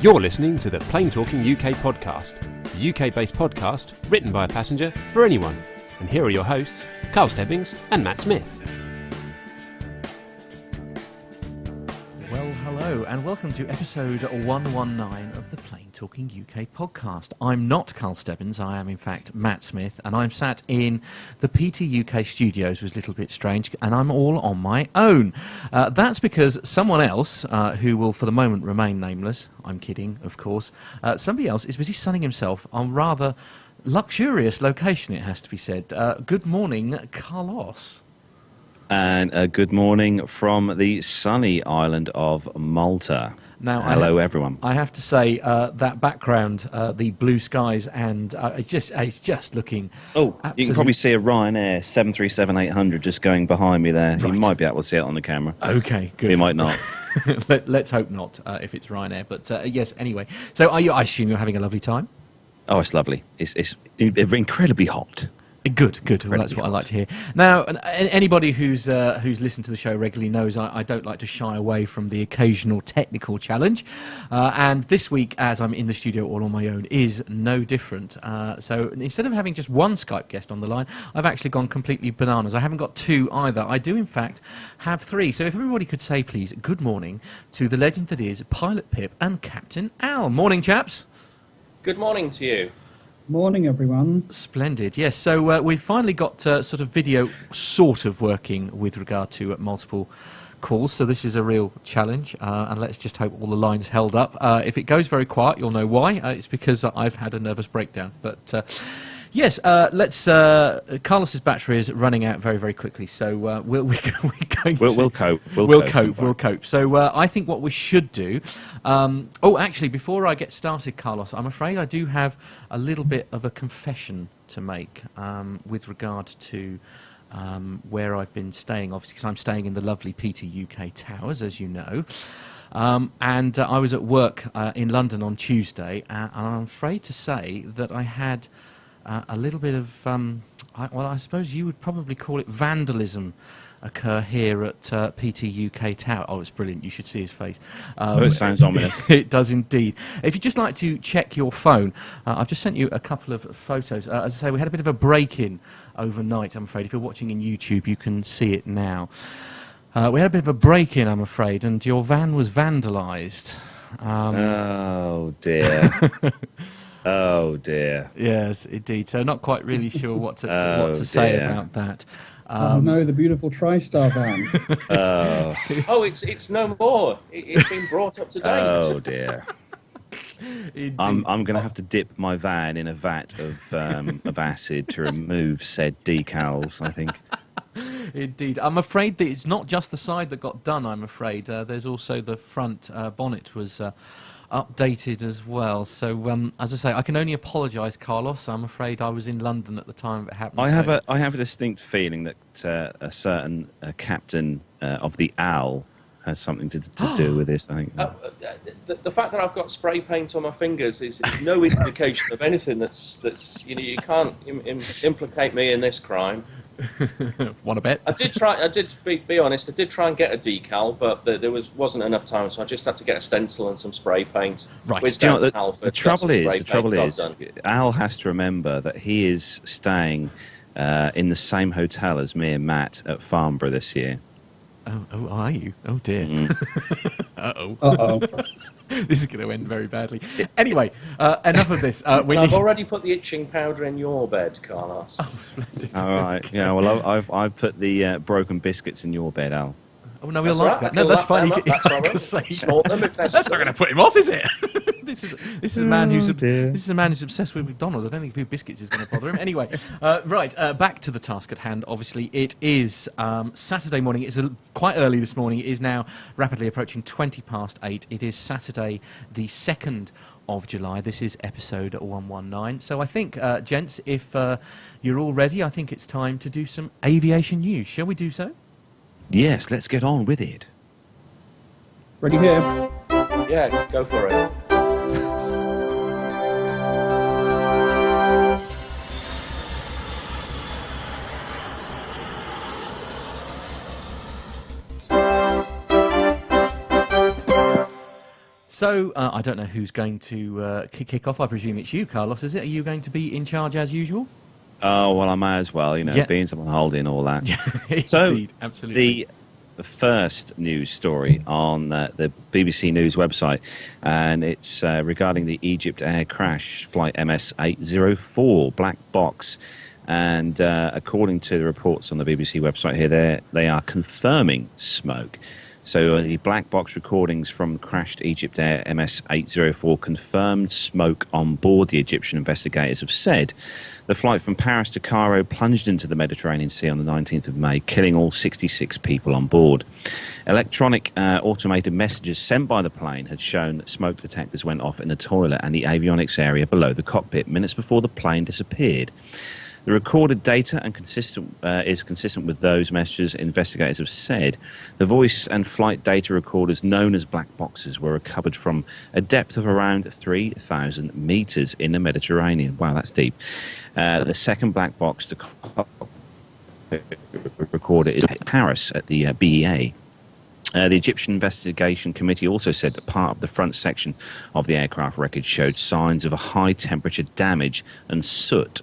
You're listening to the Plane Talking UK podcast, the UK-based podcast written by a passenger for anyone. And here are your hosts, Carl Stebbings and Matt Smith. Well, hello, and welcome to episode 119 of the Plane Talking UK podcast. I'm not Carl Stebbins, I am in fact Matt Smith, and I'm sat in the PT UK studios, which was a little bit strange, and I'm all on my own. That's because someone else, who will for the moment remain nameless, I'm kidding, of course, somebody else is busy sunning himself on rather luxurious location, it has to be said. Good morning, Carlos. And good morning from the sunny island of Malta. Now, hello, everyone. I have to say that background, the blue skies, and it's just looking. Oh, you can probably see a Ryanair 737-800 just going behind me there. Right. You might be able to see it on the camera. Okay, good. You might not. Let's hope not, if it's Ryanair. But yes, anyway. So, I assume you're having a lovely time. Oh, it's lovely. It's incredibly hot. Good. Well, that's what I like to hear. Now, anybody who's listened to the show regularly knows I don't like to shy away from the occasional technical challenge. And this week, as I'm in the studio all on my own, is no different. So instead of having just one Skype guest on the line, I've actually gone completely bananas. I haven't got two either. I do, in fact, have three. So if everybody could say, please, good morning to the legend that is Pilot Pip and Captain Al. Morning, chaps. Good morning to you. Morning, everyone. Splendid, yes. So we've finally got sort of video sort of working with regard to multiple calls, so this is a real challenge, and let's just hope all the lines held up. If it goes very quiet, you'll know why. It's because I've had a nervous breakdown. But yes, Carlos's battery is running out very, very quickly, so we'll cope. We'll cope. So I think what we should do. Actually, before I get started, Carlos, I'm afraid I do have a little bit of a confession to make with regard to where I've been staying, obviously, because I'm staying in the lovely PT UK Towers, as you know. And I was at work in London on Tuesday, and I'm afraid to say that I had a little bit of, I suppose you would probably call it vandalism occur here at PT UK Tower. Oh, it's brilliant. You should see his face. It sounds ominous. It does indeed. If you'd just like to check your phone, I've just sent you a couple of photos. As I say, we had a bit of a break-in overnight, I'm afraid. If you're watching in YouTube, you can see it now. We had a bit of a break-in, I'm afraid, and your van was vandalised. Oh, dear. Oh, dear. Yes, indeed. So not quite really sure what to say about that. No, the beautiful TriStar van. It's no more. It's been brought up to date. Oh, dear. I'm going to have to dip my van in a vat of acid to remove said decals, I think. Indeed. I'm afraid that it's not just the side that got done, I'm afraid. There's also the front bonnet was updated as well. So, as I say, I can only apologise, Carlos. I'm afraid I was in London at the time it happened. I have a distinct feeling that a certain captain of the Owl has something to do with this, I think. The fact that I've got spray paint on my fingers is no indication of anything that's you can't implicate me in this crime. Want to bet? I did be honest, I did try and get a decal, but there wasn't enough time, so I just had to get a stencil and some spray paint. Right. Do you know, the trouble is, Al has to remember that he is staying in the same hotel as me and Matt at Farnborough this year. Oh, are you? Oh, dear. Uh-oh. This is going to end very badly. Anyway, enough of this. I've already put the itching powder in your bed, Carlos. Oh, splendid. All right. Yeah, well, I've put the broken biscuits in your bed, Al. Oh, no, we'll like that. No, that's fine. That's not going to put him off, is it? This is a man who's obsessed with McDonald's. I don't think a few biscuits is going to bother him. Anyway, back to the task at hand. Obviously, it is Saturday morning. It's quite early this morning. It is now rapidly approaching 8:20. It is Saturday, the 2nd of July. This is episode 119. So I think, gents, if you're all ready, I think it's time to do some aviation news. Shall we do so? Yes, let's get on with it. Ready here. Yeah, go for it. So, I don't know who's going to kick off. I presume it's you, Carlos, is it? Are you going to be in charge as usual? Oh, well, I may as well, being someone holding all that. So, indeed, absolutely. The first news story on the BBC News website, and it's regarding the Egypt Air crash, flight MS-804, black box. And according to the reports on the BBC website here, they are confirming smoke. So the black box recordings from crashed Egypt Air MS-804 confirmed smoke on board, the Egyptian investigators have said. The flight from Paris to Cairo plunged into the Mediterranean Sea on the 19th of May, killing all 66 people on board. Electronic automated messages sent by the plane had shown that smoke detectors went off in the toilet and the avionics area below the cockpit minutes before the plane disappeared. The recorded data is consistent with those messages, investigators have said. The voice and flight data recorders, known as black boxes, were recovered from a depth of around 3,000 metres in the Mediterranean. Wow, that's deep. The second black box to recorder is Paris at the BEA. The Egyptian Investigation Committee also said that part of the front section of the aircraft wreckage showed signs of a high-temperature damage and soot.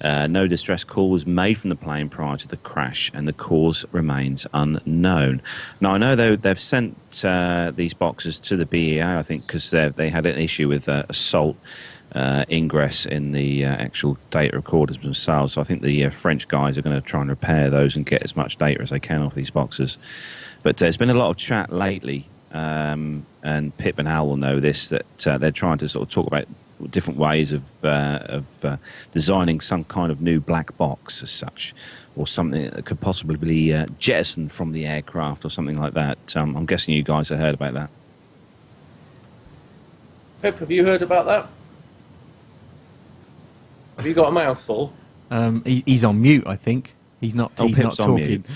No distress call was made from the plane prior to the crash, and the cause remains unknown. Now, I know they've sent these boxes to the BEA, I think, because they had an issue with salt ingress in the actual data recorders themselves. So I think the French guys are going to try and repair those and get as much data as they can off these boxes. But there's been a lot of chat lately, and Pip and Al will know this, that they're trying to sort of talk about different ways of designing some kind of new black box as such, or something that could possibly be jettisoned from the aircraft or something like that. I'm guessing you guys have heard about that. Pip, have you heard about that? Have you got a mouthful? He's on mute, I think. He's not. He's not talking.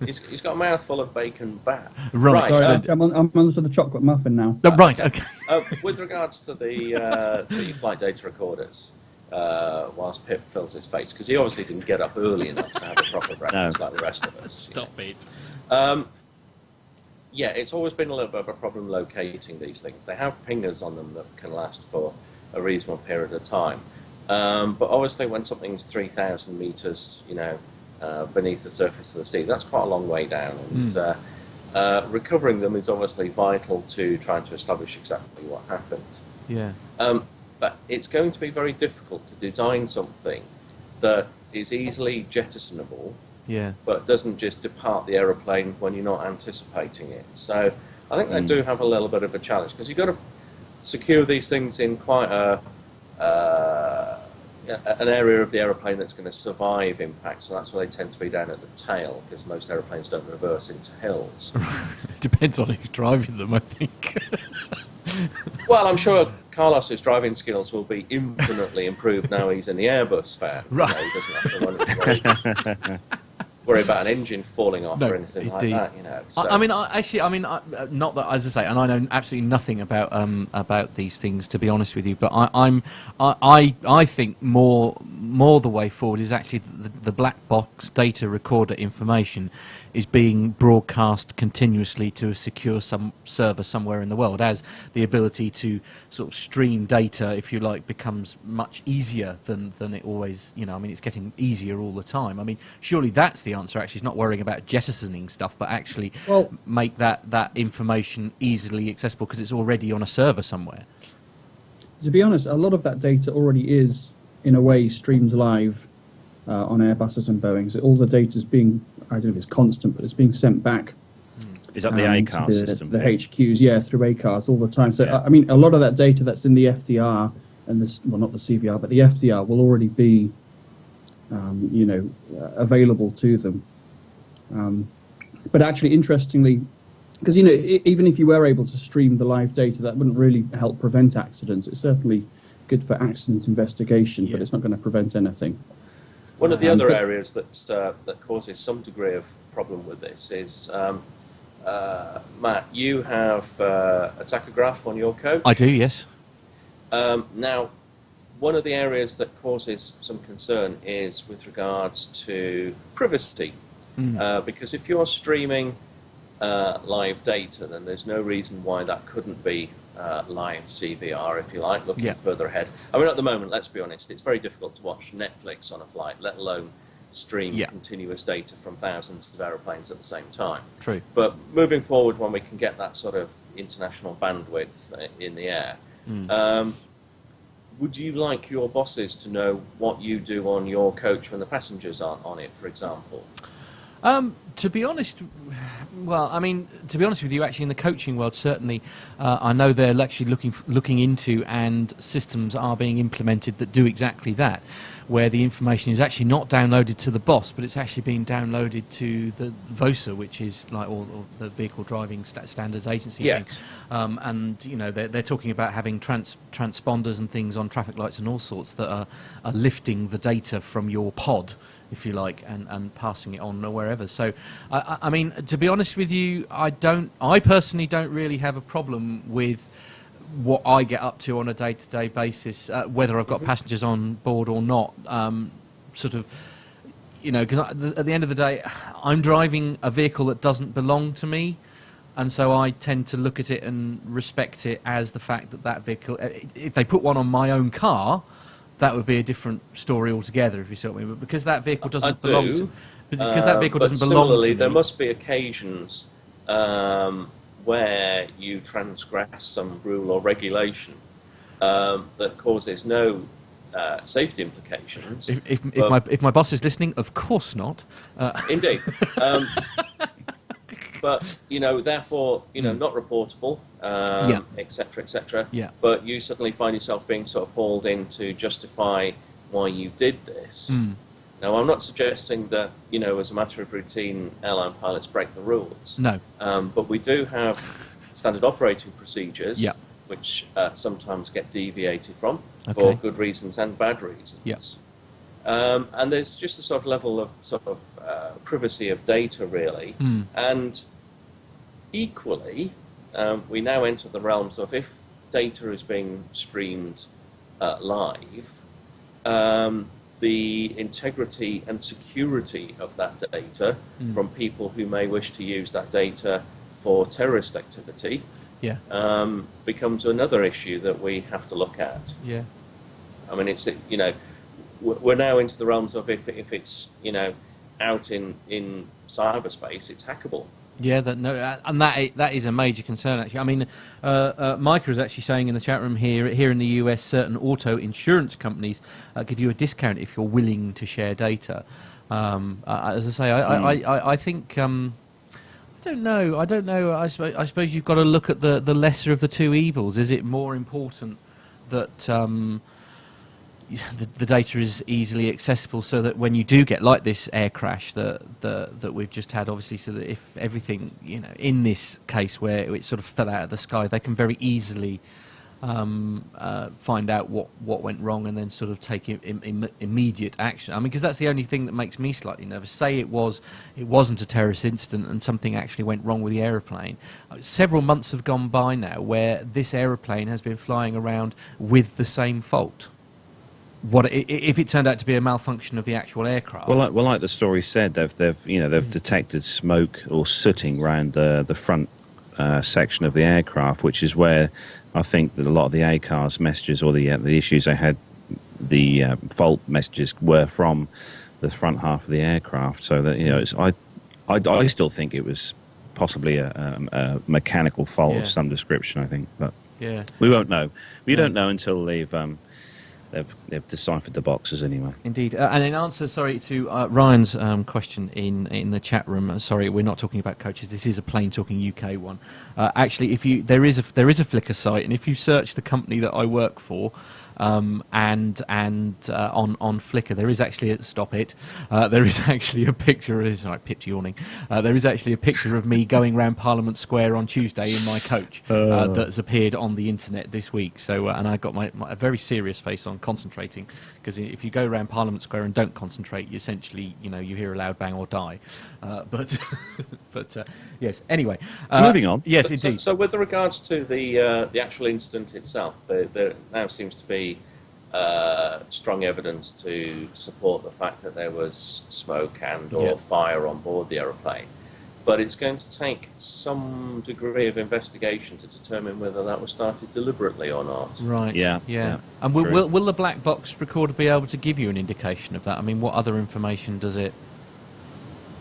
He's got a mouthful of bacon bat. Right. Sorry, I'm on to the chocolate muffin now. Right. Okay. With regards to the flight data recorders, whilst Pip fills his face, because he obviously didn't get up early enough to have a proper breakfast like the rest of us. Stop it. Yeah, it's always been a little bit of a problem locating these things. They have pingers on them that can last for a reasonable period of time. But obviously when something's 3,000 metres, beneath the surface of the sea, that's quite a long way down. And recovering them is obviously vital to trying to establish exactly what happened. Yeah. But it's going to be very difficult to design something that is easily jettisonable, but doesn't just depart the aeroplane when you're not anticipating it. So I think they do have a little bit of a challenge, because you've got to secure these things in quite an area of the aeroplane that's going to survive impact, so that's why they tend to be down at the tail, because most aeroplanes don't reverse into hills. Depends on who's driving them, I think. Well, I'm sure Carlos's driving skills will be infinitely improved now he's in the Airbus fan. Right. He doesn't have to worry about an engine falling off or anything like that. So. Not that, as I say, and I know absolutely nothing about these things, to be honest with you. But I think more the way forward is actually the black box data recorder information is being broadcast continuously to a secure server somewhere in the world, as the ability to sort of stream data, if you like, becomes much easier than it always, it's getting easier all the time. Surely that's the answer, actually. It's not worrying about jettisoning stuff, but actually make that information easily accessible, because it's already on a server somewhere. To be honest, a lot of that data already is, in a way, streamed live on Airbuses and Boeings. All the data is being, I don't know if it's constant, but it's being sent back. Is that the ACAR system? The HQs, through ACARs all the time. So, a lot of that data that's in the FDR, and not the CVR, but the FDR will already be, available to them. But actually, interestingly, because, even if you were able to stream the live data, that wouldn't really help prevent accidents. It's certainly good for accident investigation, but it's not going to prevent anything. One of the other areas that causes some degree of problem with this is, Matt, you have a tachograph on your coach. I do, yes. Now, one of the areas that causes some concern is with regards to privacy, because if you're streaming live data, then there's no reason why that couldn't be live CVR, if you like, looking further ahead. I mean, at the moment, let's be honest, it's very difficult to watch Netflix on a flight, let alone stream continuous data from thousands of aeroplanes at the same time. True. But moving forward, when we can get that sort of international bandwidth in the air, would you like your bosses to know what you do on your coach when the passengers aren't on it, for example? To be honest, well, I mean, to be honest with you, actually, in the coaching world, certainly, I know they're actually looking into, and systems are being implemented that do exactly that, where the information is actually not downloaded to the boss, but it's actually being downloaded to the VOSA, which is like all the Vehicle Driving Standards Agency. Yes. And you know, they're talking about having transponders and things on traffic lights and all sorts that are lifting the data from your pod, if you like, and passing it on or wherever. So, I mean, to be honest with you, I personally don't really have a problem with what I get up to on a day-to-day basis, whether I've got passengers on board or not. Sort of, you know, because at the end of the day, I'm driving a vehicle that doesn't belong to me, and so I tend to look at it and respect it as the fact that vehicle, if they put one on my own car, that would be a different story altogether, if you see what I mean. But because that vehicle doesn't belong to, because that vehicle doesn't belong to me, there must be occasions where you transgress some rule or regulation that causes no safety implications. If my boss is listening, of course not. Indeed. But, you know, therefore, you know, not reportable, et cetera, et cetera. Yeah. But you suddenly find yourself being sort of hauled in to justify why you did this. Now, I'm not suggesting that, you know, as a matter of routine, airline pilots break the rules. No. But we do have standard operating procedures, which sometimes get deviated from for good reasons and bad reasons. Yes. And there's just a sort of level of privacy of data, really. And equally, we now enter the realms of if data is being streamed live, the integrity and security of that data from people who may wish to use that data for terrorist activity becomes another issue that we have to look at. Yeah. I mean, it's, you know, we're now into the realms of if it's, you know, out in cyberspace, it's hackable. Yeah, and that is a major concern, actually. I mean, Micah is actually saying in the chat room here in the US, certain auto insurance companies give you a discount if you're willing to share data. As I say, I think I don't know. I suppose you've got to look at the lesser of the two evils. Is it more important that the data is easily accessible, so that when you do get like this air crash that we've just had, obviously, so that if everything, you know, in this case where it sort of fell out of the sky, they can very easily find out what went wrong and then sort of take immediate action. I mean, because that's the only thing that makes me slightly nervous. Say it wasn't a terrorist incident and something actually went wrong with the aeroplane. Several months have gone by now where this aeroplane has been flying around with the same fault. What if it turned out to be a malfunction of the actual aircraft? Well, like the story said, they've detected smoke or sooting around the front section of the aircraft, which is where I think that a lot of the ACARS messages or the issues they had, the fault messages were from the front half of the aircraft. So that, you know, I still think it was possibly a mechanical fault of some description. I think, but we won't know. We don't know until they've deciphered the boxes anyway. Indeed. And in answer, to Ryan's question in the chat room, sorry, we're not talking about coaches. This is a plain talking UK one. Actually, there is a Flickr site, and if you search the company that I work for, and on Flickr there is actually there is actually a picture. Sorry, Pip's yawning. There is actually a picture of me going around Parliament Square on Tuesday in my coach that's appeared on the internet this week. So and I got a very serious face on, concentrating, because if you go around Parliament Square and don't concentrate, you essentially, you know, you hear a loud bang or die. But yes. Anyway, moving on. Yes, indeed. So with regards to the actual incident itself, there now seems to be strong evidence to support the fact that there was smoke and or fire on board the aeroplane. but it's going to take some degree of investigation to determine whether that was started deliberately or not. Right. Yeah. And will the black box recorder be able to give you an indication of that? I mean, what other information does it?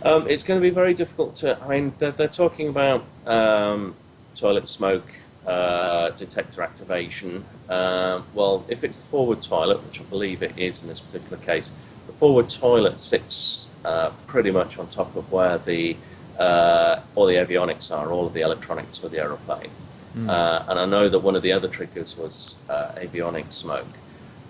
It's going to be very difficult to. I mean, they're talking about toilet smoke detector activation. Well, if it's the forward toilet, which I believe it is in this particular case, the forward toilet sits pretty much on top of where all the avionics are, all of the electronics for the aeroplane. And I know that one of the other triggers was avionic smoke.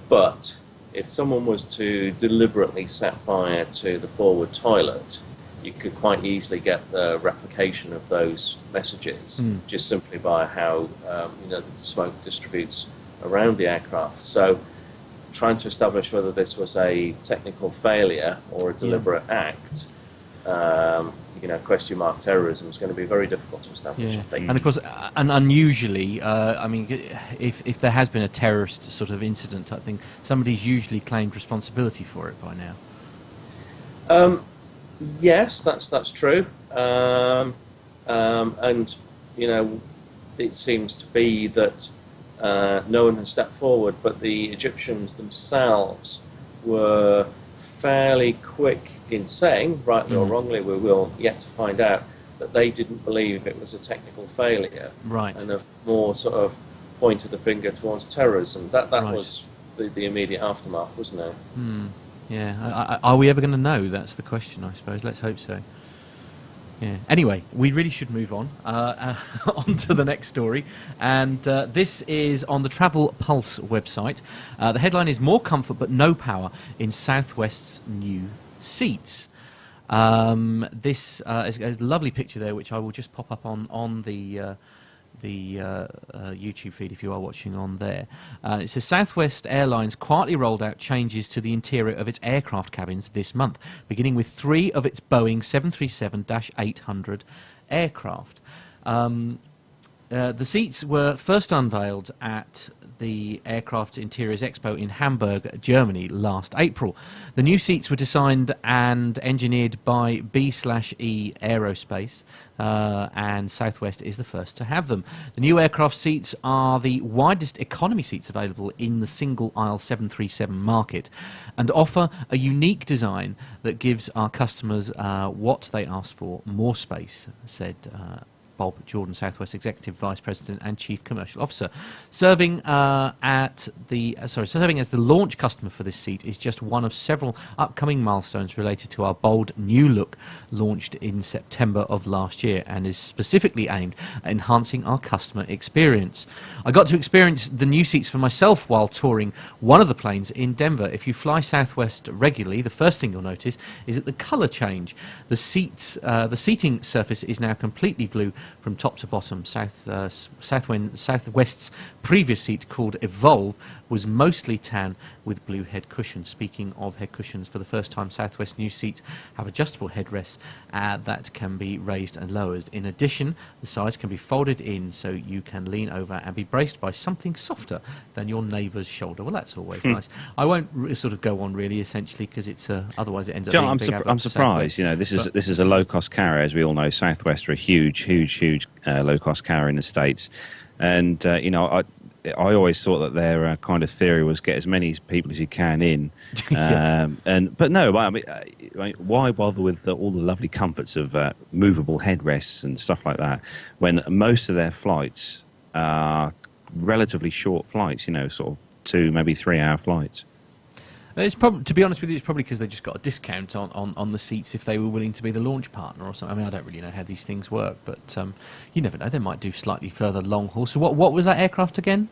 But if someone was to deliberately set fire to the forward toilet, you could quite easily get the replication of those messages just simply by how the smoke distributes around the aircraft. So trying to establish whether this was a technical failure or a deliberate act, question mark terrorism is going to be very difficult to establish, I think. And of course, and unusually, I mean, if there has been a terrorist sort of incident type thing, somebody's usually claimed responsibility for it by now. Yes, that's true. And it seems to be that no one has stepped forward, but the Egyptians themselves were fairly quick in saying, rightly or wrongly, we will yet to find out, that they didn't believe it was a technical failure, right, and have more sort of pointed the finger towards terrorism. That right. was the immediate aftermath, wasn't it? Yeah. Are we ever going to know? That's the question, I suppose. Let's hope so. Yeah. Anyway, we really should move on to the next story, and this is on the Travel Pulse website. The headline is "More Comfort but No Power in Southwest's New Seats." This is a lovely picture there, which I will just pop up on the YouTube feed if you are watching on there. It says Southwest Airlines quietly rolled out changes to the interior of its aircraft cabins this month, beginning with 3 of its Boeing 737-800 aircraft. The seats were first unveiled at the Aircraft Interiors Expo in Hamburg, Germany, last April. The new seats were designed and engineered by B/E Aerospace, and Southwest is the first to have them. The new aircraft seats are the widest economy seats available in the single-aisle 737 market and offer a unique design that gives our customers what they ask for, more space, said Bob Jordan, Southwest Executive Vice President and Chief Commercial Officer. Serving as the launch customer for this seat is just one of several upcoming milestones related to our bold new look launched in September of last year and is specifically aimed at enhancing our customer experience. I got to experience the new seats for myself while touring one of the planes in Denver. If you fly Southwest regularly, the first thing you'll notice is that the colour change. The seating surface is now completely blue from top to bottom. Southwest's previous seat, called Evolve, was mostly tan with blue head cushions. Speaking of head cushions, for the first time, Southwest new seats have adjustable headrests that can be raised and lowered. In addition, the sides can be folded in so you can lean over and be braced by something softer than your neighbour's shoulder. Well, that's always nice. I won't sort of go on really, essentially, because it's otherwise it ends up being a big advert. I'm surprised. This is a low-cost carrier, as we all know. Southwest are a huge low-cost carrier in the States, and I always thought that their kind of theory was get as many people as you can in, but no. I mean, why bother with all the lovely comforts of movable headrests and stuff like that when most of their flights are relatively short flights? Sort of 2, maybe 3 hour flights. It's probably, to be honest with you, it's probably because they just got a discount on the seats if they were willing to be the launch partner or something. I mean, I don't really know how these things work, but you never know. They might do slightly further long haul. So what was that aircraft again?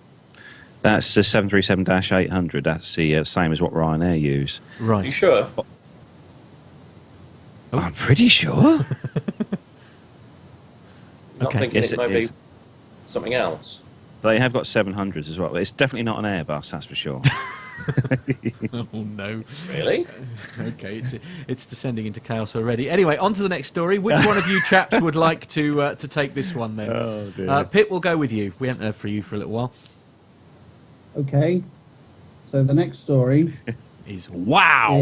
That's the 737-800. That's the same as what Ryanair use. Right. Are you sure? Oh. I'm pretty sure. Not thinking it might be something else. They have got 700s as well. It's definitely not an Airbus, that's for sure. Oh no! Really? Okay, it's descending into chaos already. Anyway, on to the next story. Which one of you chaps would like to take this one then? Oh dear. Pip, we'll go with you. We haven't heard from you for a little while. Okay. So the next story is wow.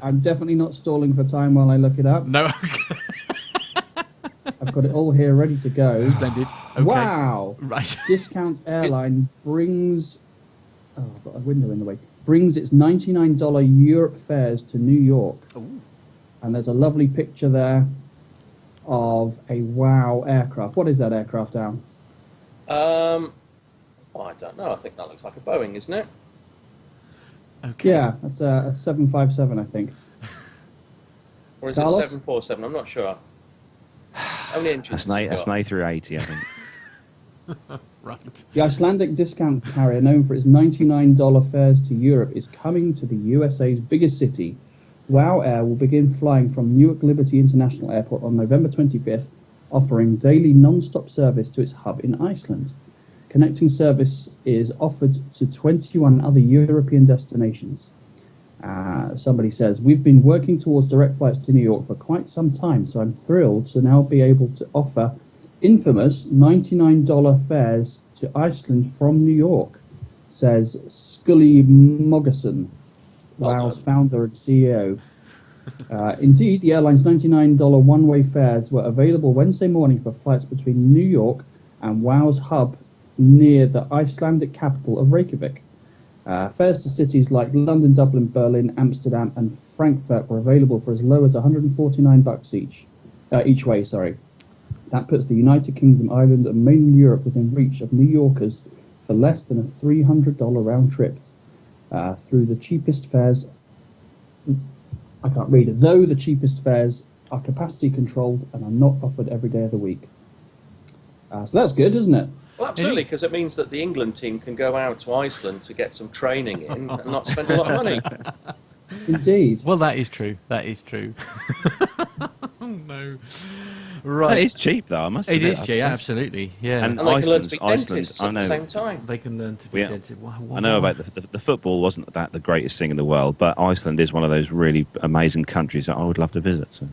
I'm definitely not stalling for time while I look it up. No. got it all here ready to go. Splendid. Okay. Wow. Right. Discount Airline brings... Oh, I've got a window in the way. Brings its $99 Europe fares to New York. Ooh. And there's a lovely picture there of a WOW aircraft. What is that aircraft, Al? I don't know. I think that looks like a Boeing, isn't it? Okay. Yeah, that's a 757, I think. Or is it Carlos? 747? I'm not sure. How many engines That's has an it got? A380, I think. Right. The Icelandic discount carrier, known for its $99 fares to Europe, is coming to the USA's biggest city. WOW Air will begin flying from Newark Liberty International Airport on November 25th, offering daily non-stop service to its hub in Iceland. Connecting service is offered to 21 other European destinations. Somebody says, we've been working towards direct flights to New York for quite some time, so I'm thrilled to now be able to offer infamous $99 fares to Iceland from New York, says Scully Mogerson, WOW's founder and CEO. Indeed, the airline's $99 one-way fares were available Wednesday morning for flights between New York and WOW's hub near the Icelandic capital of Reykjavik. Fares to cities like London, Dublin, Berlin, Amsterdam, and Frankfurt were available for as low as $149 each way. Sorry, that puts the United Kingdom, Ireland, and mainland Europe within reach of New Yorkers for less than a $300 round trip. Through the cheapest fares, I can't read it. Though the cheapest fares are capacity controlled and are not offered every day of the week. So that's good, isn't it? Well, absolutely, because it means that the England team can go out to Iceland to get some training in and not spend a lot of money. Indeed. Well, that is true. That is true. Oh, no. Right. It is cheap, though, I must It admit. is cheap, absolutely. Yeah. And And they can learn to be Iceland, dentists I at the know. same time. They can learn to be Yeah. dentists. I know about the football wasn't that the greatest thing in the world, but Iceland is one of those really amazing countries that I would love to visit. So.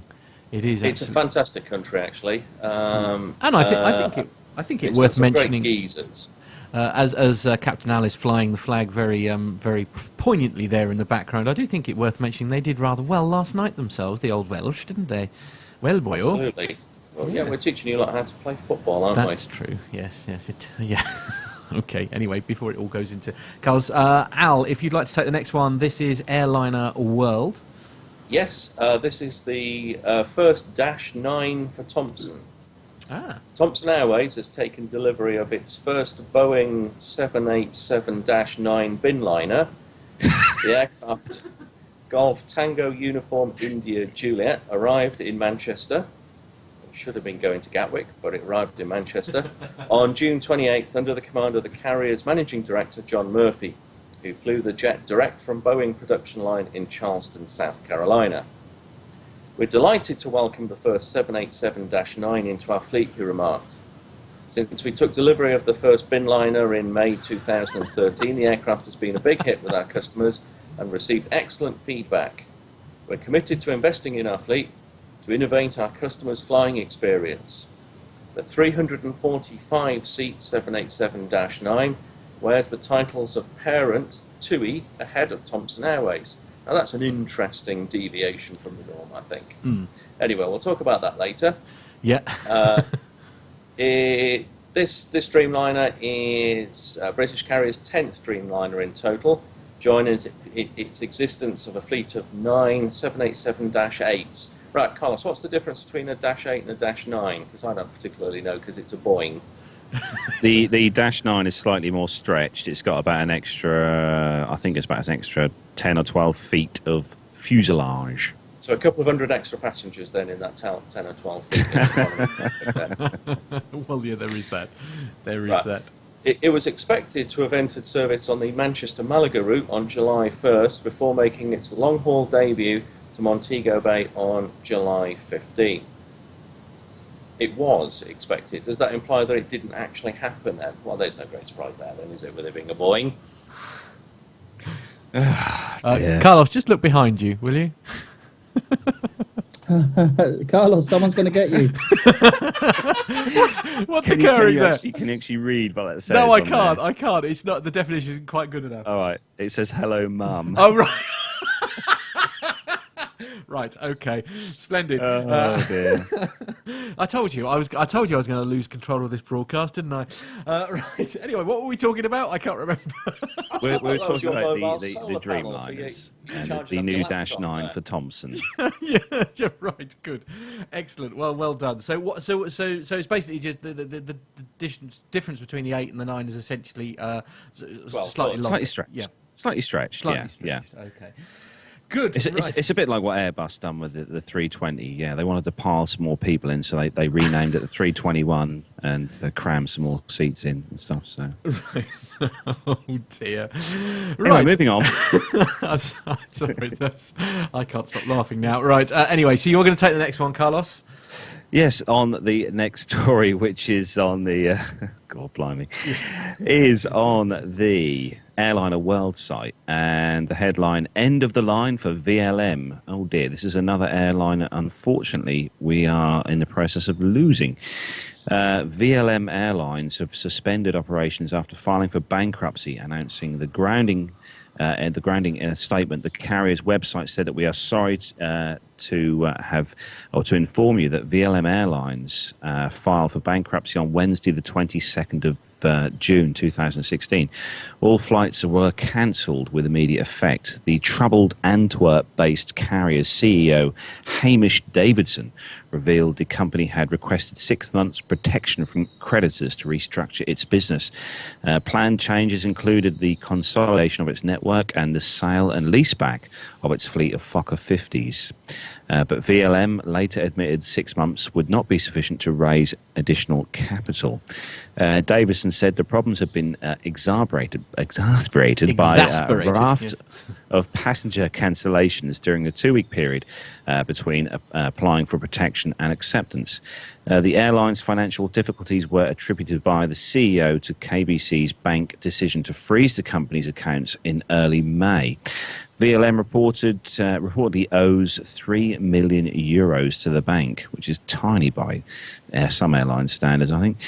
It is. It's a absolutely. fantastic country, actually. And I think it's It's worth got some mentioning. great geezers. As Captain Al is flying the flag very poignantly there in the background, I do think it worth mentioning they did rather well last night themselves, the old Welsh, didn't they? Well, boy, oh. Absolutely. Well, yeah, Yeah. we're teaching you a lot how to play football, aren't That's true. Yes. Yeah. Okay. Anyway, before it all goes into Carlos, Al, if you'd like to take the next one, this is Airliner World. we? Yes, this is the first Dash 9 for Thomson. Ah. Thomson Airways has taken delivery of its first Boeing 787-9 binliner. The aircraft Golf Tango Uniform India Juliet arrived in Manchester. It should have been going to Gatwick, but it arrived in Manchester on June 28th under the command of the carrier's managing director, John Murphy, who flew the jet direct from Boeing production line in Charleston, South Carolina. We're delighted to welcome the first 787-9 into our fleet, he remarked. Since we took delivery of the first binliner in May 2013, the aircraft has been a big hit with our customers and received excellent feedback. We're committed to investing in our fleet to innovate our customers' flying experience. The 345-seat 787-9 wears the titles of parent, TUI, ahead of Thomson Airways. Now that's an interesting deviation from the norm, I think. Anyway, we'll talk about that later. Yeah. This Dreamliner is British Carrier's 10th Dreamliner in total, joining its existence of a fleet of 9 787-8s. Right, Carlos, what's the difference between a Dash 8 and a Dash 9? Because I don't particularly know, because it's a Boeing. The Dash 9 is slightly more stretched. It's got about an extra, I think it's about an extra 10 or 12 feet of fuselage. So a couple of hundred extra passengers then in that 10 or 12 feet. Well, yeah, there is that. There is Right. that. It was expected to have entered service on the Manchester-Malaga route on July 1st before making its long-haul debut to Montego Bay on July 15th. It was expected. Does that imply that it didn't actually happen then? Well, there's no great surprise there then, is it, with it being a Boeing? Dear. Carlos, just look behind you, will you? Carlos, someone's going to get you. What's Can occurring you there? can you actually read what that says? No, I on can't. there? I can't. It's not. The definition isn't quite good enough. All right. It says, hello, mum. Oh, right. Right. Okay. Splendid. Oh, dear. I told you I was going to lose control of this broadcast, didn't I? Right. Anyway, what were we talking about? I can't remember. We're Well, that was talking your about mobile the solar panel for Dreamliners you and charging the up new your Dash laptop 9 there. for Thompson. Yeah, you're right. Good, excellent. Well done. So what? So it's basically just the difference between the 8 and the 9 is essentially slightly longer. Slightly stretched. Yeah, Slightly stretched. slightly Yeah. stretched. Okay. Good. It's a bit like what Airbus done with the 320. Yeah, they wanted to pile some more people in, so they renamed it the 321 and crammed some more seats in and stuff. So, Right. Oh dear. anyway, moving on. I'm sorry, I can't stop laughing now. Right. Anyway, so you're going to take the next one, Carlos. Yes, on the next story, which is on the God blimey, is on the Airliner World site, and the headline: "End of the line for VLM." Oh dear, this is another airliner. Unfortunately, we are in the process of losing. VLM Airlines have suspended operations after filing for bankruptcy, announcing the grounding. In a statement, the carrier's website said that we are sorry to inform you that VLM Airlines filed for bankruptcy on Wednesday, the 22nd of June 2016. All flights were cancelled with immediate effect. The troubled Antwerp-based carrier's CEO, Hamish Davidson, revealed the company had requested 6 months protection from creditors to restructure its business. Planned changes included the consolidation of its network and the sale and leaseback of its fleet of Fokker 50s. But VLM later admitted 6 months would not be sufficient to raise additional capital. Davison said the problems have been exasperated by a raft of passenger cancellations during the 2-week period between applying for protection and acceptance. The airline's financial difficulties were attributed by the CEO to KBC's bank decision to freeze the company's accounts in early May. VLM reportedly owes €3 million to the bank, which is tiny by some airline standards, I think,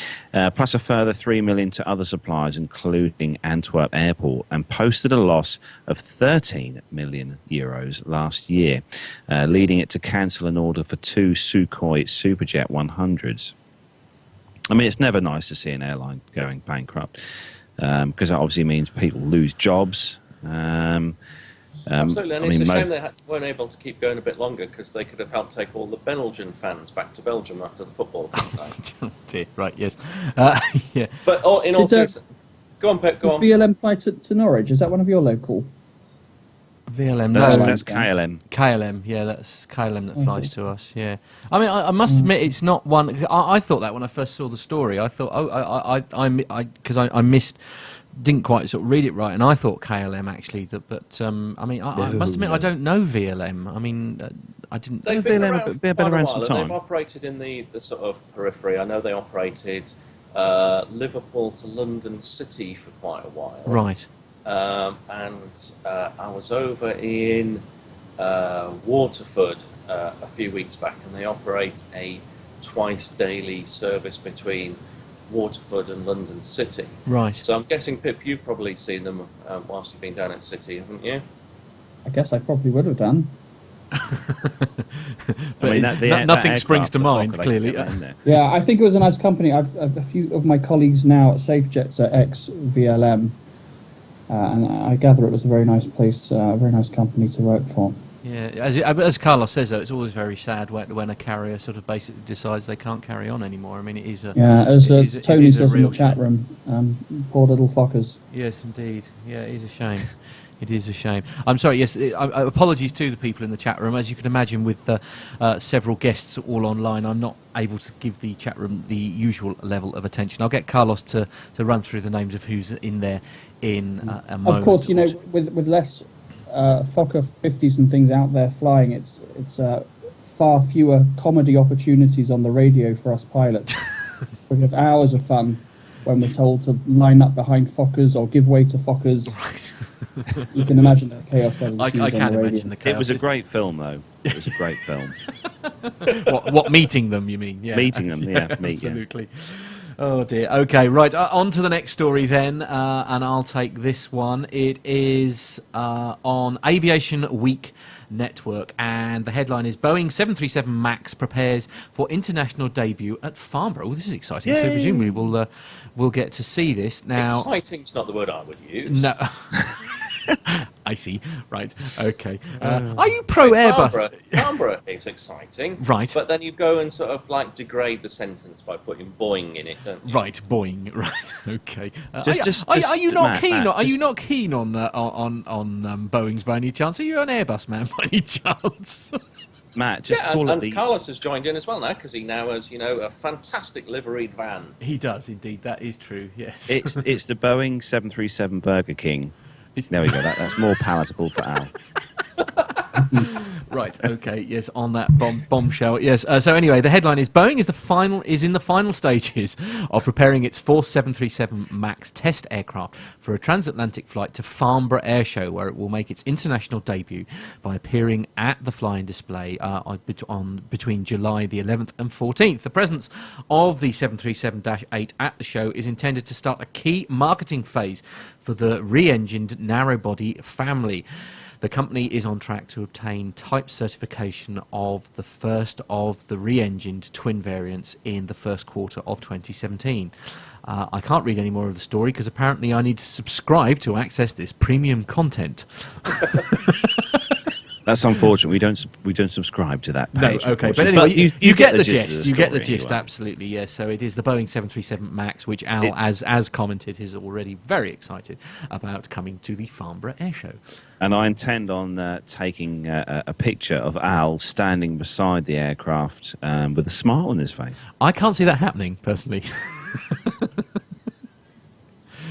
plus a further €3 million to other suppliers, including Antwerp Airport, and posted a loss of €13 million last year, leading it to cancel an order for 2 Sukhoi Superjet 100s. I mean, it's never nice to see an airline going bankrupt, because that obviously means people lose jobs. Absolutely, and it's a shame they weren't able to keep going a bit longer, because they could have helped take all the Belgian fans back to Belgium after the football. Right, yes. Yeah. But in all seriousness, go on, Pep, go on. VLM fly to Norwich? Is that one of your local? VLM, that's KLM. KLM, yeah, that's KLM that flies to us. Yeah, I mean, I must admit, it's not one. I thought that when I first saw the story, I thought, because I missed, didn't quite sort of read it right, and I thought KLM actually. But I mean, I must admit, I don't know VLM. I mean, I didn't. They've been around been around some time. They've operated in the sort of periphery. I know they operated Liverpool to London City for quite a while. Right. And I was over in Waterford a few weeks back, and they operate a twice daily service between Waterford and London City. Right. So I'm guessing, Pip, you've probably seen them whilst you've been down at City, haven't you? I guess I probably would have done. But I mean, nothing springs to mind, clearly. Yeah, I think it was a nice company. A few of my colleagues now at SafeJets are ex-VLM. And I gather it was a very nice place, a very nice company to work for. Yeah, as Carlos says, though, it's always very sad when a carrier sort of basically decides they can't carry on anymore. I mean, it is a... Yeah, as Tony says in the chat shame. room, poor little fuckers. Yes, indeed. Yeah, it is a shame. It is a shame. I'm sorry, yes, apologies to the people in the chat room. As you can imagine, with several guests all online, I'm not able to give the chat room the usual level of attention. I'll get Carlos to run through the names of who's in there in a moment. Of course, you know, with less Fokker 50s and things out there flying, it's far fewer comedy opportunities on the radio for us pilots. We have hours of fun when we're told to line up behind Fokkers or give way to Fokkers. You can imagine the chaos that I can imagine the chaos. It was a great film, though. It was a great film. What meeting them, you mean? Yeah, meeting them, yeah. Absolutely. Yeah. Oh, dear. Okay, right, on to the next story then, and I'll take this one. It is on Aviation Week network. And the headline is Boeing 737 MAX prepares for international debut at Farnborough. Oh, this is exciting. Yay. So presumably we'll get to see this now. Exciting's not the word I would use. No. I see. Right. Okay. Are you pro Airbus? Farnborough is exciting. Right. But then you go and sort of like degrade the sentence by putting Boeing in it, don't you? Right, Boeing. Right. Okay. Are you not Matt, keen? Matt, Are you not keen on Boeing's by any chance? Are you an Airbus man by any chance? Matt, just Yeah, call and it the... Carlos has joined in as well now because he now has, a fantastic liveried van. He does indeed. That is true. Yes. It's the Boeing 737 Burger King. There we go. That's more palatable for Al. Right. Okay. Yes. On that bombshell. Yes. So anyway, the headline is Boeing is in the final stages of preparing its fourth 737 MAX test aircraft for a transatlantic flight to Farnborough Air Show, where it will make its international debut by appearing at the flying display between July the 11th and 14th. The presence of the 737-8 at the show is intended to start a key marketing phase for the re-engined narrow-body family. The company is on track to obtain type certification of the first of the re-engined twin variants in the first quarter of 2017. I can't read any more of the story because apparently I need to subscribe to access this premium content. That's unfortunate. We don't subscribe to that page. No, okay, but unfortunately. anyway, you get the gist. gist. You get the story gist, anyway. absolutely. Yes. So it is the Boeing 737 MAX, which Al, as commented, is already very excited about coming to the Farnborough Air Show. And I intend on taking a picture of Al standing beside the aircraft with a smile on his face. I can't see that happening personally.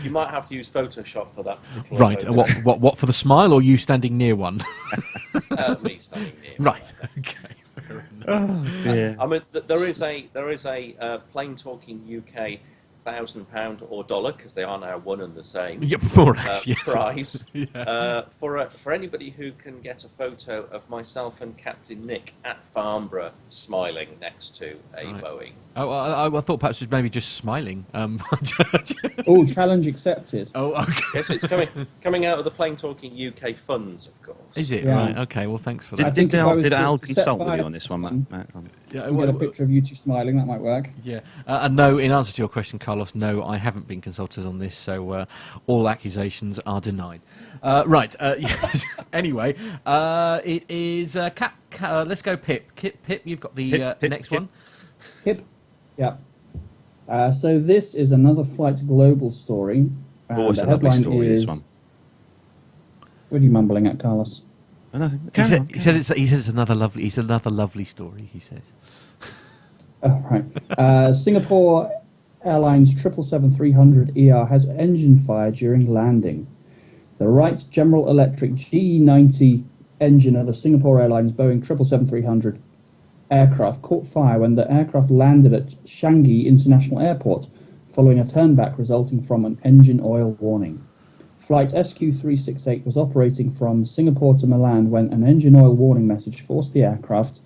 You might have to use Photoshop for that particular Right. photo. What for the smile, or you standing near one? Me standing near. Right. Okay. Fair enough. Oh dear. I mean, there is a plain talking UK £1,000 or dollar, because they are now one and the same. Yeah, more or less, yes. Prize Yeah. for anybody who can get a photo of myself and Captain Nick at Farnborough smiling next to a Right. Boeing. Oh, I thought perhaps it was maybe just smiling. Oh, challenge accepted. Oh, okay. Yes, it's coming out of the plain talking UK funds, of course. Is it? Yeah. Right. Okay. Well, thanks for that. I think if I was Did to Al set consult with fire you on this one, Matt? Yeah, and get a picture of you two smiling, that might work. Yeah, and no, in answer to your question, Carlos, no, I haven't been consulted on this, so all accusations are denied. Right, yes. Anyway, it is let's go Pip. Pip, you've got the next one. Hip. Yeah. So this is another Flight Global story. Always The a lovely headline story, is, this one. What are you mumbling at, Carlos? Oh, no, He says it's another lovely story. He says. Oh, right. Singapore Airlines 777-300ER has engine fire during landing. The Wright General Electric GE90 engine of the Singapore Airlines Boeing 777-300 aircraft caught fire when the aircraft landed at Changi International Airport following a turnback resulting from an engine oil warning. Flight SQ368 was operating from Singapore to Milan when an engine oil warning message forced the aircraft,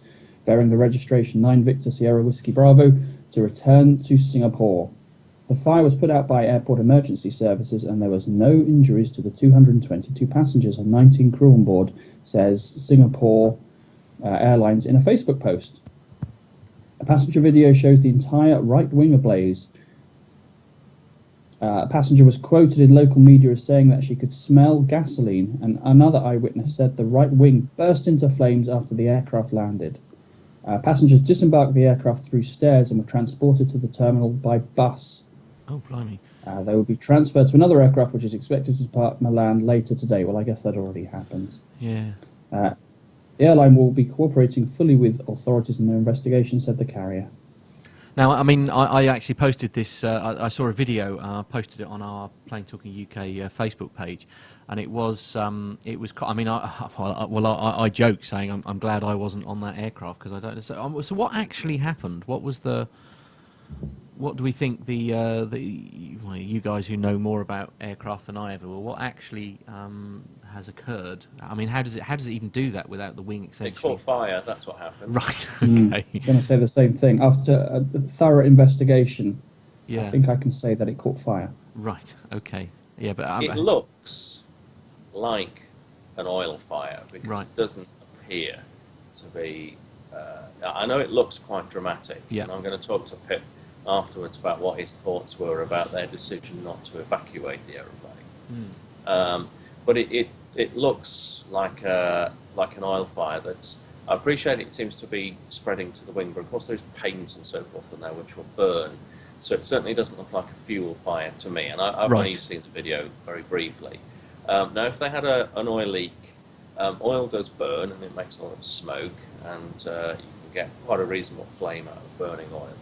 bearing the registration 9 Victor Sierra Whiskey Bravo, to return to Singapore. The fire was put out by airport emergency services and there was no injuries to the 222 passengers and 19 crew on board, says Singapore Airlines in a Facebook post. A passenger video shows the entire right wing ablaze. A passenger was quoted in local media as saying that she could smell gasoline, and another eyewitness said the right wing burst into flames after the aircraft landed. Passengers disembarked the aircraft through stairs and were transported to the terminal by bus. Oh, blimey. They will be transferred to another aircraft which is expected to depart Milan later today. Well, I guess that already happened. Yeah. The airline will be cooperating fully with authorities in their investigation, said the carrier. Now, I mean, I actually posted this. I saw a video. Posted it on our Plain Talking UK Facebook page, and it was. I mean, I joke saying I'm glad I wasn't on that aircraft because I don't. So what actually happened? What was the? What do we think well, you guys who know more about aircraft than I ever will? What actually has occurred? I mean, how does it even do that without the wing It essentially? caught fire, that's what happened. Right. Okay. I'm going to say the same thing. After a thorough investigation, Yeah. I think I can say that it caught fire. Right. Okay. Yeah, but It looks like an oil fire because Right. it doesn't appear to be. I know it looks quite dramatic, Yeah. and I'm going to talk to Pip afterwards about what his thoughts were about their decision not to evacuate the aeroplane. But it looks like an oil fire. I appreciate it seems to be spreading to the wing, but of course there's paint and so forth in there which will burn. So it certainly doesn't look like a fuel fire to me, and I've only seen the video very briefly. Now, if they had an oil leak, oil does burn and it makes a lot of smoke, and you can get quite a reasonable flame out of burning oil.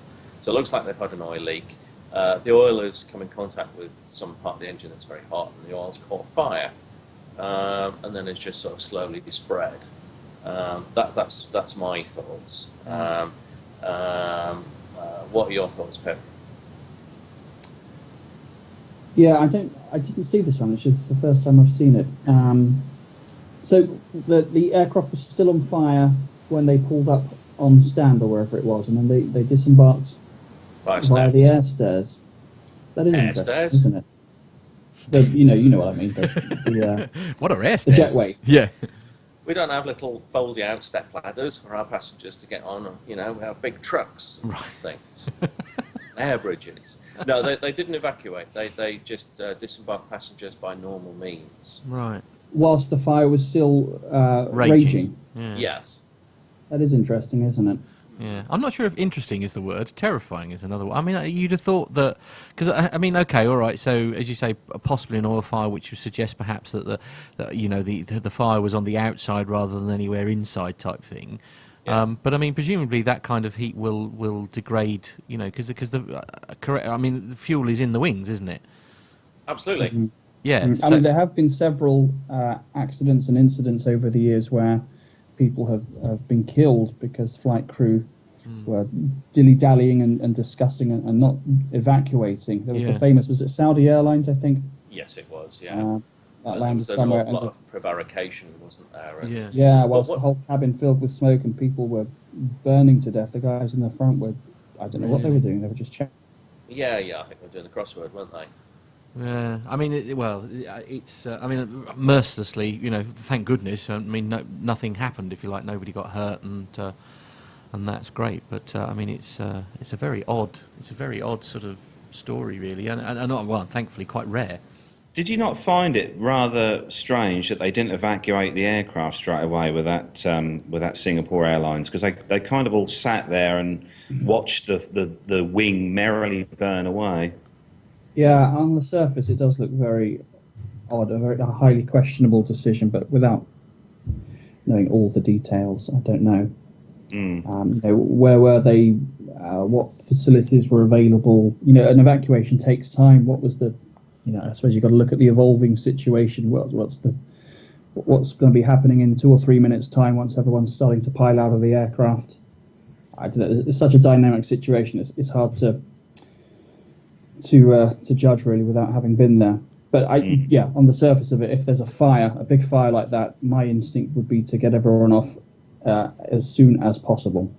So it looks like they've had an oil leak. The oil has come in contact with some part of the engine that's very hot, and the oil's caught fire, and then it's just sort of slowly spread. That's my thoughts. What are your thoughts, Pip? Yeah, I didn't see this one. It's just the first time I've seen it. So the aircraft was still on fire when they pulled up on stand or wherever it was, and then they disembarked via the air stairs. That is interesting, stairs? isn't it? You know what I mean. What are air The stairs? jetway. Yeah. We don't have little foldy out step ladders for our passengers to get on. We have big trucks and things. Air bridges. No, they didn't evacuate. They just disembarked passengers by normal means. Right. Whilst the fire was still raging. Yeah. Yes. That is interesting, isn't it? Yeah, I'm not sure if interesting is the word. Terrifying is another one. I mean, you'd have thought that, because I mean, okay, all right. So as you say, possibly an oil fire, which would suggest perhaps that the fire was on the outside rather than anywhere inside type thing. Yeah. But I mean, presumably that kind of heat will degrade, because the correct. I mean, the fuel is in the wings, isn't it? Absolutely. Mm-hmm. Yeah. I mean, there have been several accidents and incidents over the years where people have been killed because flight crew were dilly-dallying and discussing and not evacuating. There was the famous, was it Saudi Airlines, I think? Yes, it was, yeah. That landed there was somewhere. an awful lot of prevarication, wasn't there? And Whilst the whole cabin filled with smoke and people were burning to death, the guys in the front were, I don't know what they were doing, they were just checking. Yeah, I think they were doing the crossword, weren't they? Yeah, I mean, it's. I mean, mercilessly, thank goodness. I mean, nothing happened. If you like, nobody got hurt, and that's great. But I mean, it's a very odd. It's a very odd sort of story, really, and thankfully, quite rare. Did you not find it rather strange that they didn't evacuate the aircraft straight away with that Singapore Airlines? Because they kind of all sat there and watched the wing merrily burn away. Yeah, on the surface it does look very odd, a highly questionable decision, but without knowing all the details, I don't know. Where were they? What facilities were available? An evacuation takes time. What was the? I suppose you've got to look at the evolving situation. What's going to be happening in 2 or 3 minutes' time once everyone's starting to pile out of the aircraft? I don't know. It's such a dynamic situation. It's hard to judge really without having been there. But on the surface of it, if there's a big fire like that, my instinct would be to get everyone off as soon as possible.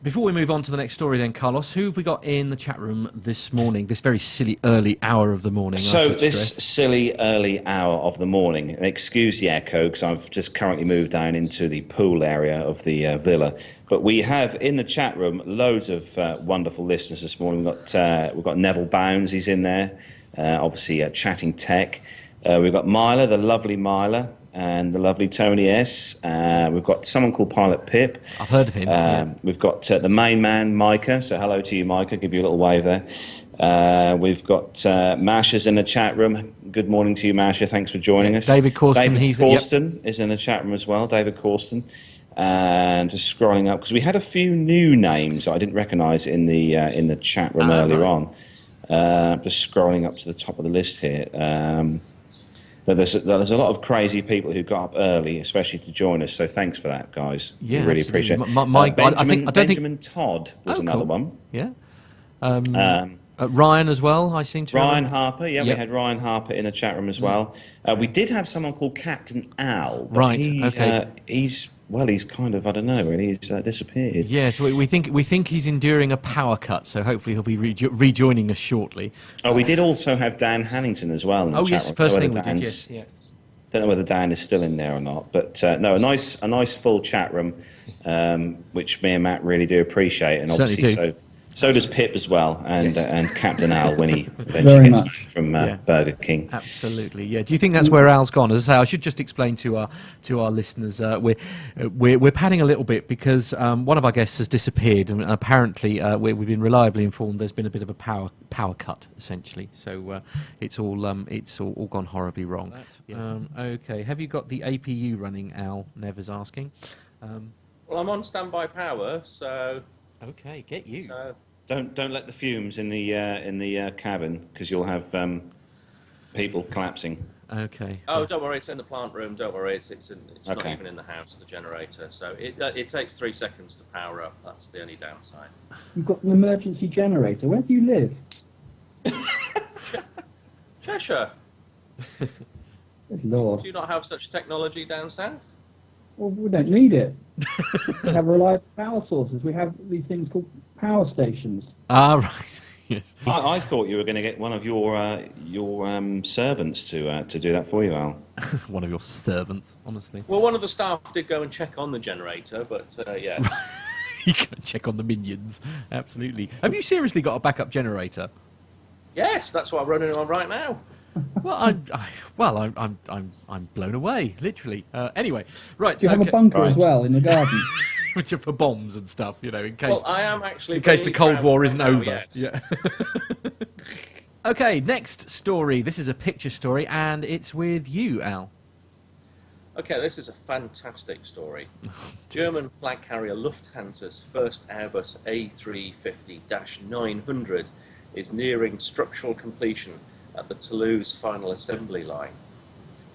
Before we move on to the next story then, Carlos, who have we got in the chat room this morning, this very silly early hour of the morning? So this silly early hour of the morning, and excuse the echo because I've just currently moved down into the pool area of the villa, but we have in the chat room loads of wonderful listeners this morning. We've got Neville Bounds, he's in there, obviously chatting tech. We've got Myla, the lovely Myla, and the lovely Tony S. We've got someone called Pilot Pip. I've heard of him. We've got the main man, Micah. So hello to you, Micah. Give you a little wave there. We've got Masha's in the chat room. Good morning to you, Masha. Thanks for joining us. David Corsten. David Corsten is in the chat room as well. David Corsten. And just scrolling up, because we had a few new names I didn't recognise in the chat room earlier on. Just scrolling up to the top of the list here. There's a lot of crazy people who got up early, especially to join us. So thanks for that, guys. Yeah, we really absolutely. appreciate it. Benjamin think... Todd was another one. Yeah. Ryan as well, I seem to Ryan remember. Harper, we had Ryan Harper in the chat room as well. We did have someone called Captain Al. Right, okay. He's kind of, I don't know, really, he's disappeared. Yeah, so we think he's enduring a power cut, so hopefully he'll be rejoining us shortly. We did also have Dan Hannington as well in the chat room. First thing we did, yes. Yeah. Don't know whether Dan is still in there or not, but no, a nice full chat room, which me and Matt really do appreciate, and Certainly obviously do. so does Pip as well, and Yes. and Captain Al when he Very eventually gets much. back from Yeah. Burger King. Absolutely, yeah. Do you think that's where Al's gone? As I say, I should just explain to our listeners, we're padding a little bit because one of our guests has disappeared, and apparently we've been reliably informed there's been a bit of a power cut, essentially. So it's all gone horribly wrong. Okay, have you got the APU running? Al Nevers asking. Well, I'm on standby power, so Okay, get you. so Don't let the fumes in the cabin, because you'll have people collapsing. Okay. oh, don't worry, it's in the plant room. Don't worry, it's not Okay. even in the house, the generator. So it takes 3 seconds to power up. That's the only downside. You've got an emergency generator. Where do you live? Cheshire, Good Lord. do you not have such technology down south? Well, we don't need it. We have reliable power sources. We have these things called power stations. Ah, right. Yes. I thought you were going to get one of your servants to do that for you, Al. One of your servants, honestly. Well, one of the staff did go and check on the generator, but yeah. You can check on the minions. Absolutely. Have you seriously got a backup generator? Yes, that's what I'm running on right now. Well, I'm blown away, literally. Anyway, right. Do you have a bunker as well in the garden? Which are for bombs and stuff, in case. Well, I am actually. in case the bringing Cold around War right isn't now, over. yes. Yeah. Okay, next story. This is a picture story, and it's with you, Al. Okay, this is a fantastic story. German flag carrier Lufthansa's first Airbus A350-900 is nearing structural completion at the Toulouse final assembly line.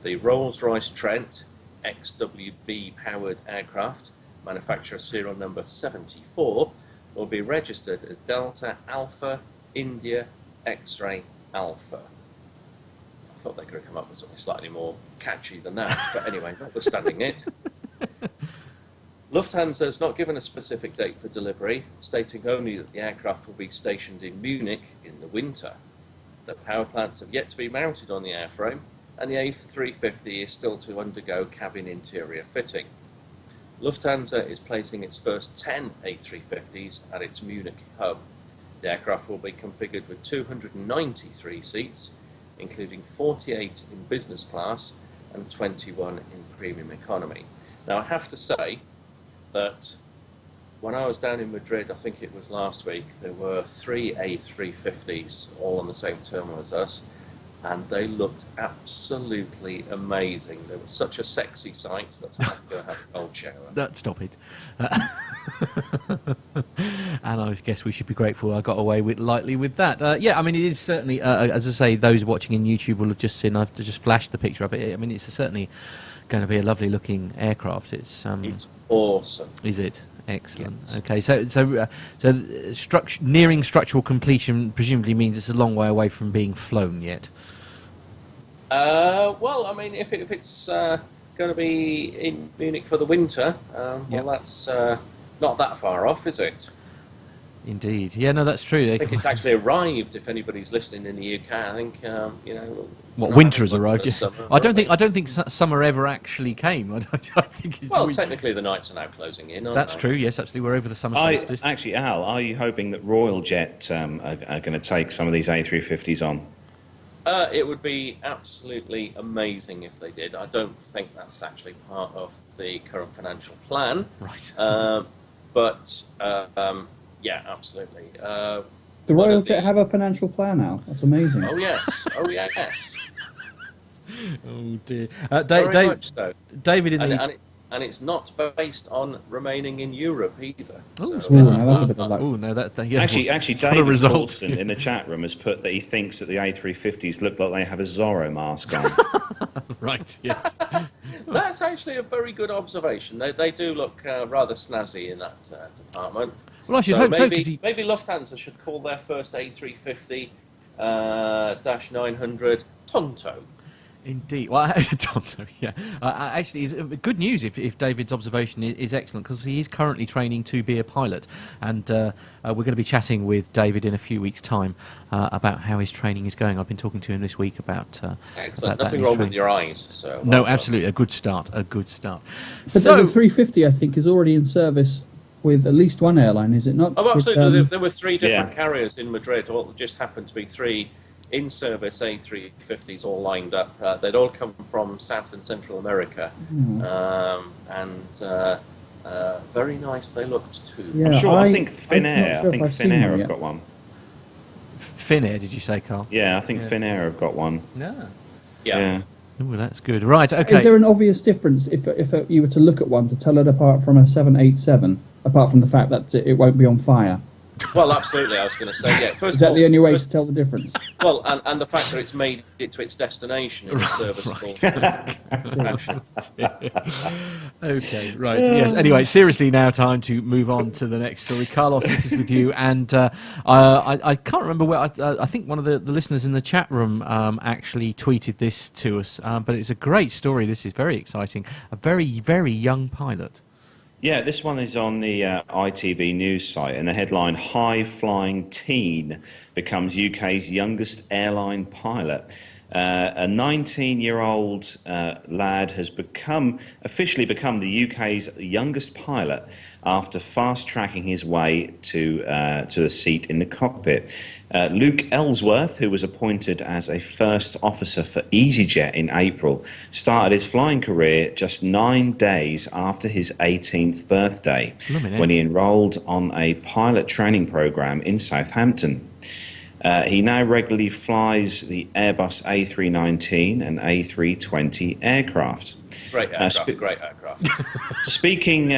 The Rolls-Royce Trent XWB-powered aircraft, manufacturer serial number 74, will be registered as Delta Alpha India X-Ray Alpha. I thought they could have come up with something slightly more catchy than that, but anyway, notwithstanding it. Lufthansa has not given a specific date for delivery, stating only that the aircraft will be stationed in Munich in the winter. The power plants have yet to be mounted on the airframe, and the A350 is still to undergo cabin interior fitting. Lufthansa is placing its first 10 A350s at its Munich hub. The aircraft will be configured with 293 seats, including 48 in business class and 21 in premium economy. Now, I have to say that when I was down in Madrid, I think it was last week, there were 3 A350s all on the same terminal as us, and they looked absolutely amazing. They were such a sexy sight that I had to go have a cold shower. Stop it. And I guess we should be grateful I got away lightly with that. Yeah, I mean, it is certainly, as I say, those watching in YouTube will have just seen, I've just flashed the picture of it. I mean, it's certainly going to be a lovely looking aircraft. It's awesome. Is it? Excellent. Yes. Okay, so nearing structural completion presumably means it's a long way away from being flown yet. Well, I mean, if it's going to be in Munich for the winter, well, that's not that far off, is it? Indeed. Yeah, no, that's true. I think it's actually arrived. If anybody's listening in the UK, I think Winter has arrived. Yeah. Summer, I don't think summer ever actually came. I think it's well, technically the nights are now closing in. Aren't that's they? true. Yes, absolutely. We're over the summer solstice. Actually, Al, are you hoping that Royal Jet are going to take some of these A350s on? It would be absolutely amazing if they did. I don't think that's actually part of the current financial plan. Right. But yeah, absolutely. The Royal Jet have a financial plan now. That's amazing. Oh yes. Oh yes. Oh dear. Very much so. David in And it's not based on remaining in Europe either. Oh, So, no, that's a bit of luck. Oh no, that yeah. Actually, what a David result. Wilson in the chat room has put that he thinks that the A350s look like they have a Zorro mask on. Right. Yes. That's actually a very good observation. They do look rather snazzy in that department. Well, I should hope so, maybe, 'cause maybe Lufthansa should call their first A350 -900 Tonto. Indeed. Well, Tonto, yeah. Actually, it's good news if David's observation is excellent, because he is currently training to be a pilot. And we're going to be chatting with David in a few weeks' time about how his training is going. I've been talking to him this week about excellent. Nothing wrong with your eyes. So no, absolutely. A good start. A good start. But the 350, I think, is already in service with at least one airline, is it not? Oh, absolutely. With, there were 3 different carriers in Madrid. Well, it just happened to be 3 in-service A350s all lined up. They'd all come from South and Central America, and very nice they looked too. Yeah, I'm sure. I think Finnair. I think Finnair have got one. Finnair, did you say, Carl? Yeah, I think Finnair have got one. No. Yeah. Oh, that's good. Right. Okay. Is there an obvious difference if you were to look at one to tell it apart from a 787, apart from the fact that it won't be on fire? Well, absolutely. I was going to say, yeah. First Is that of all, the only way to tell the difference? Well, and the fact that it's made it to its destination in a serviceable fashion. Okay, right. Yes. Anyway, seriously, now time to move on to the next story. Carlos, this is with you, and I can't remember where. I think one of the listeners in the chat room actually tweeted this to us, but it's a great story. This is very exciting. A very, very young pilot. Yeah, this one is on the ITV news site, and the headline, High-Flying Teen Becomes UK's Youngest Airline Pilot. A 19-year-old lad has officially become the UK's youngest pilot after fast-tracking his way to a seat in the cockpit. Luke Ellsworth, who was appointed as a first officer for EasyJet in April, started his flying career just 9 days after his 18th birthday, when he enrolled on a pilot training programme in Southampton. He now regularly flies the Airbus A319 and A320 aircraft. Great aircraft. Speaking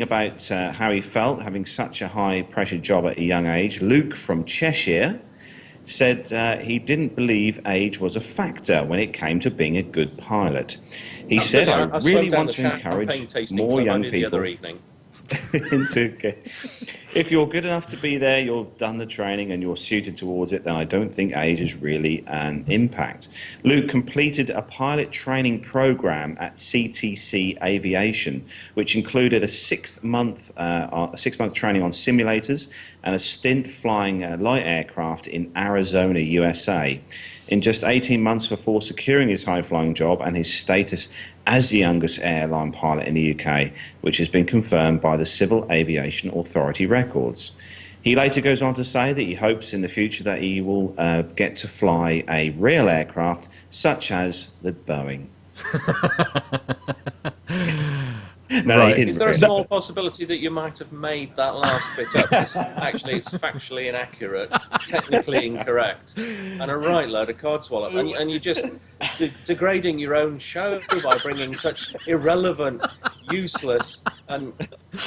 about how he felt having such a high-pressure job at a young age, Luke from Cheshire said he didn't believe age was a factor when it came to being a good pilot. He said, I really want to encourage more young people if you're good enough to be there, you've done the training and you're suited towards it, then I don't think age is really an impact. Luke completed a pilot training program at CTC Aviation, which included a 6-month training on simulators and a stint flying light aircraft in Arizona, USA. In just 18 months before securing his high-flying job and his status as the youngest airline pilot in the UK, which has been confirmed by the Civil Aviation Authority records. He later goes on to say that he hopes in the future that he will get to fly a real aircraft, such as the Boeing. No, right. he didn't. Is there a small possibility that you might have made that last bit up? Because actually, it's factually inaccurate, technically incorrect, and a right load of codswallop. And you're just degrading your own show by bringing such irrelevant, useless, and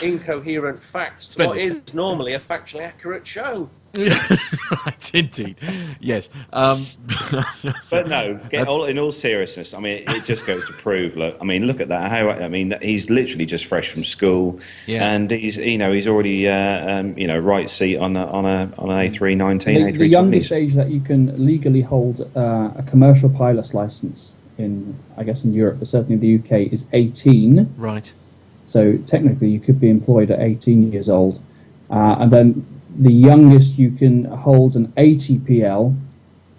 incoherent facts to what is normally a factually accurate show. Right, indeed. Yes. But no, in all seriousness, I mean, it just goes to prove. Look at that. He's literally just fresh from school, and he's already right seat on an A319. The youngest age that you can legally hold a commercial pilot's license in Europe, but certainly the UK, is 18. Right. So technically, you could be employed at 18 years old, and then the youngest you can hold an ATPL,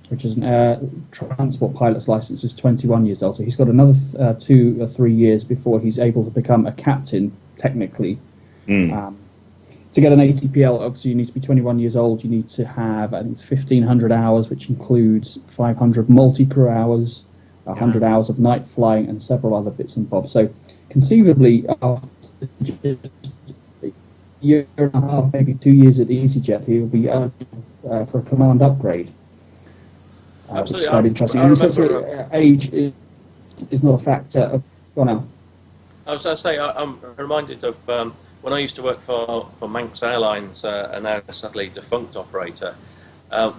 which is an air transport pilot's license, is 21 years old. So he's got another 2 or 3 years before he's able to become a captain, technically. To get an ATPL, obviously you need to be 21 years old. You need to have, I think it's 1,500 hours, which includes 500 multi-crew hours, 100 hours of night flying, and several other bits and bobs. So conceivably, after year and a half, maybe 2 years at EasyJet, he'll be eligible for a command upgrade. Which is quite interesting. And age is not a factor. Go on now. I was going to say, I'm reminded of when I used to work for Manx Airlines, a now sadly defunct operator.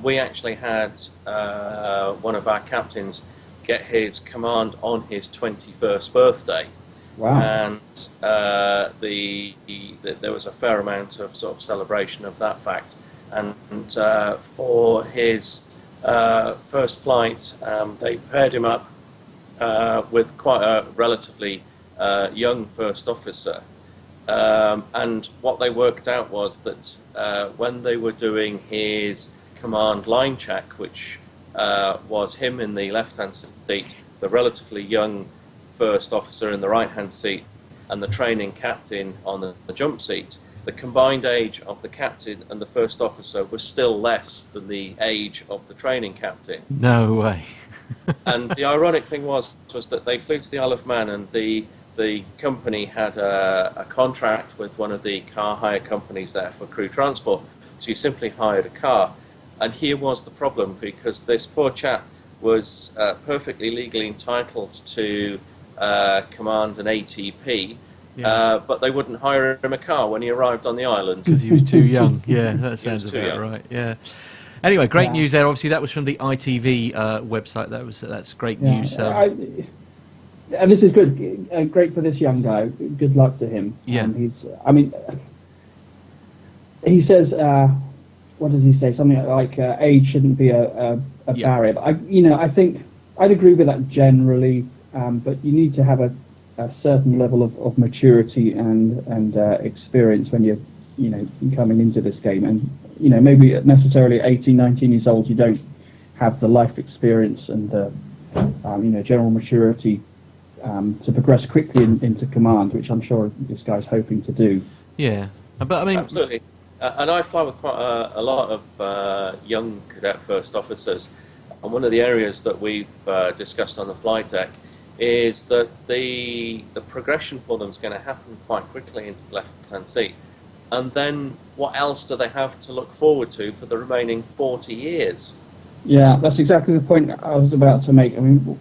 We actually had one of our captains get his command on his 21st birthday. Wow. And there was a fair amount of sort of celebration of that fact. And for his first flight, they paired him up with quite a relatively young first officer. And what they worked out was that when they were doing his command line check, which was him in the left-hand seat, the relatively young first officer in the right-hand seat, and the training captain on the jump seat, the combined age of the captain and the first officer was still less than the age of the training captain. No way. And the ironic thing was that they flew to the Isle of Man, and the company had a contract with one of the car hire companies there for crew transport. So you simply hired a car. And here was the problem, because this poor chap was perfectly legally entitled to command an ATP, but they wouldn't hire him a car when he arrived on the island. Because he was too young. Yeah, that sounds about right. Yeah. Anyway, great news there. Obviously, that was from the ITV website. That's great news. And this is good. Great for this young guy. Good luck to him. Yeah. He says, what does he say? Something like age shouldn't be a barrier. But I think I'd agree with that generally. But you need to have a certain level of maturity and experience when you're coming into this game. And maybe necessarily 18, 19 years old, you don't have the life experience and the general maturity to progress quickly into command, which I'm sure this guy's hoping to do. Yeah, but I mean, absolutely. And I fly with quite a lot of young cadet first officers, and one of the areas that we've discussed on the flight deck is that the progression for them is going to happen quite quickly into the left-hand seat. And then what else do they have to look forward to for the remaining 40 years? Yeah, that's exactly the point I was about to make. I mean,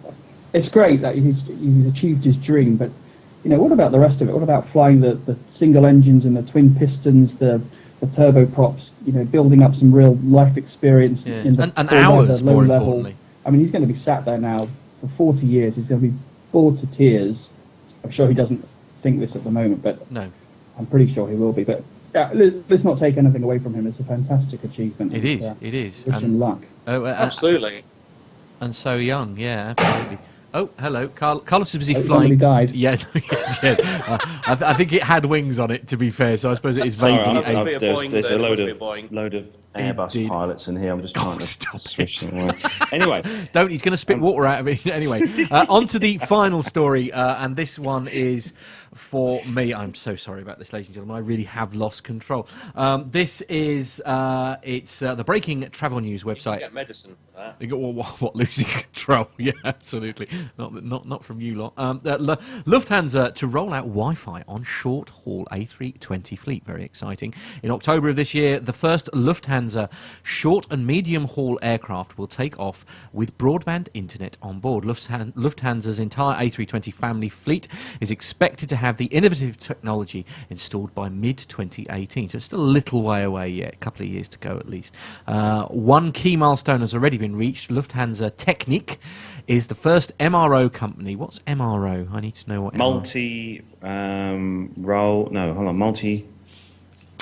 it's great that he's achieved his dream, but what about the rest of it? What about flying the single engines and the twin pistons, the turboprops? Building up some real life experience in the and hours, low more level. Importantly. I mean, he's going to be sat there now for 40 years. He's going to be bored to tears. I'm sure he doesn't think this at the moment, but no, I'm pretty sure he will be. But let's not take anything away from him. It's a fantastic achievement. It is. It is. And luck. Absolutely. And so young. Yeah, absolutely. Oh, hello. Carlos is busy flying. Somebody died. Yeah, I think it had wings on it, to be fair, so I suppose it is vaguely... There's a load of Airbus pilots in here. I'm just trying to switch them away. Anyway. He's going to spit water out of it. Anyway, on to the final story, and this one is for me. I'm so sorry about this, ladies and gentlemen. I really have lost control. This is, it's the Breaking Travel News website. You can get medicine for that. You got what losing control? Yeah, absolutely. Not from you lot. Lufthansa to roll out Wi-Fi on short-haul A320 fleet. Very exciting. In October of this year, the first Lufthansa short and medium-haul aircraft will take off with broadband internet on board. Lufthansa's entire A320 family fleet is expected to have the innovative technology installed by mid-2018. So it's still a little way away yet, a couple of years to go at least. One key milestone has already been reached. Lufthansa Technik is the first MRO company. What's MRO? I need to know what multi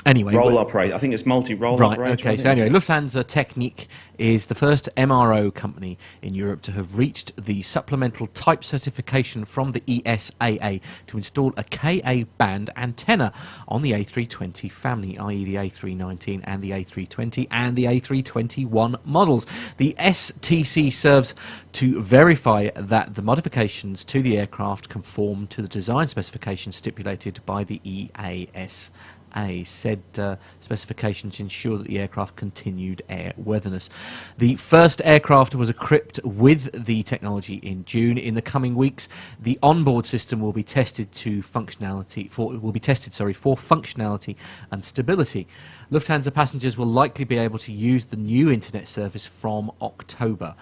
Anyway, roll operator. I think it's multi-roll operator. Right, okay. So anyway, Lufthansa Technik is the first MRO company in Europe to have reached the supplemental type certification from the ESAA to install a Ka-band antenna on the A320 family, i.e. the A319 and the A320 and the A321 models. The STC serves to verify that the modifications to the aircraft conform to the design specifications stipulated by the EASA. Said specifications ensure that the aircraft continued airworthiness. The first aircraft was equipped with the technology in June. In the coming weeks, the onboard system will be tested for functionality and stability. Lufthansa passengers will likely be able to use the new internet service from October.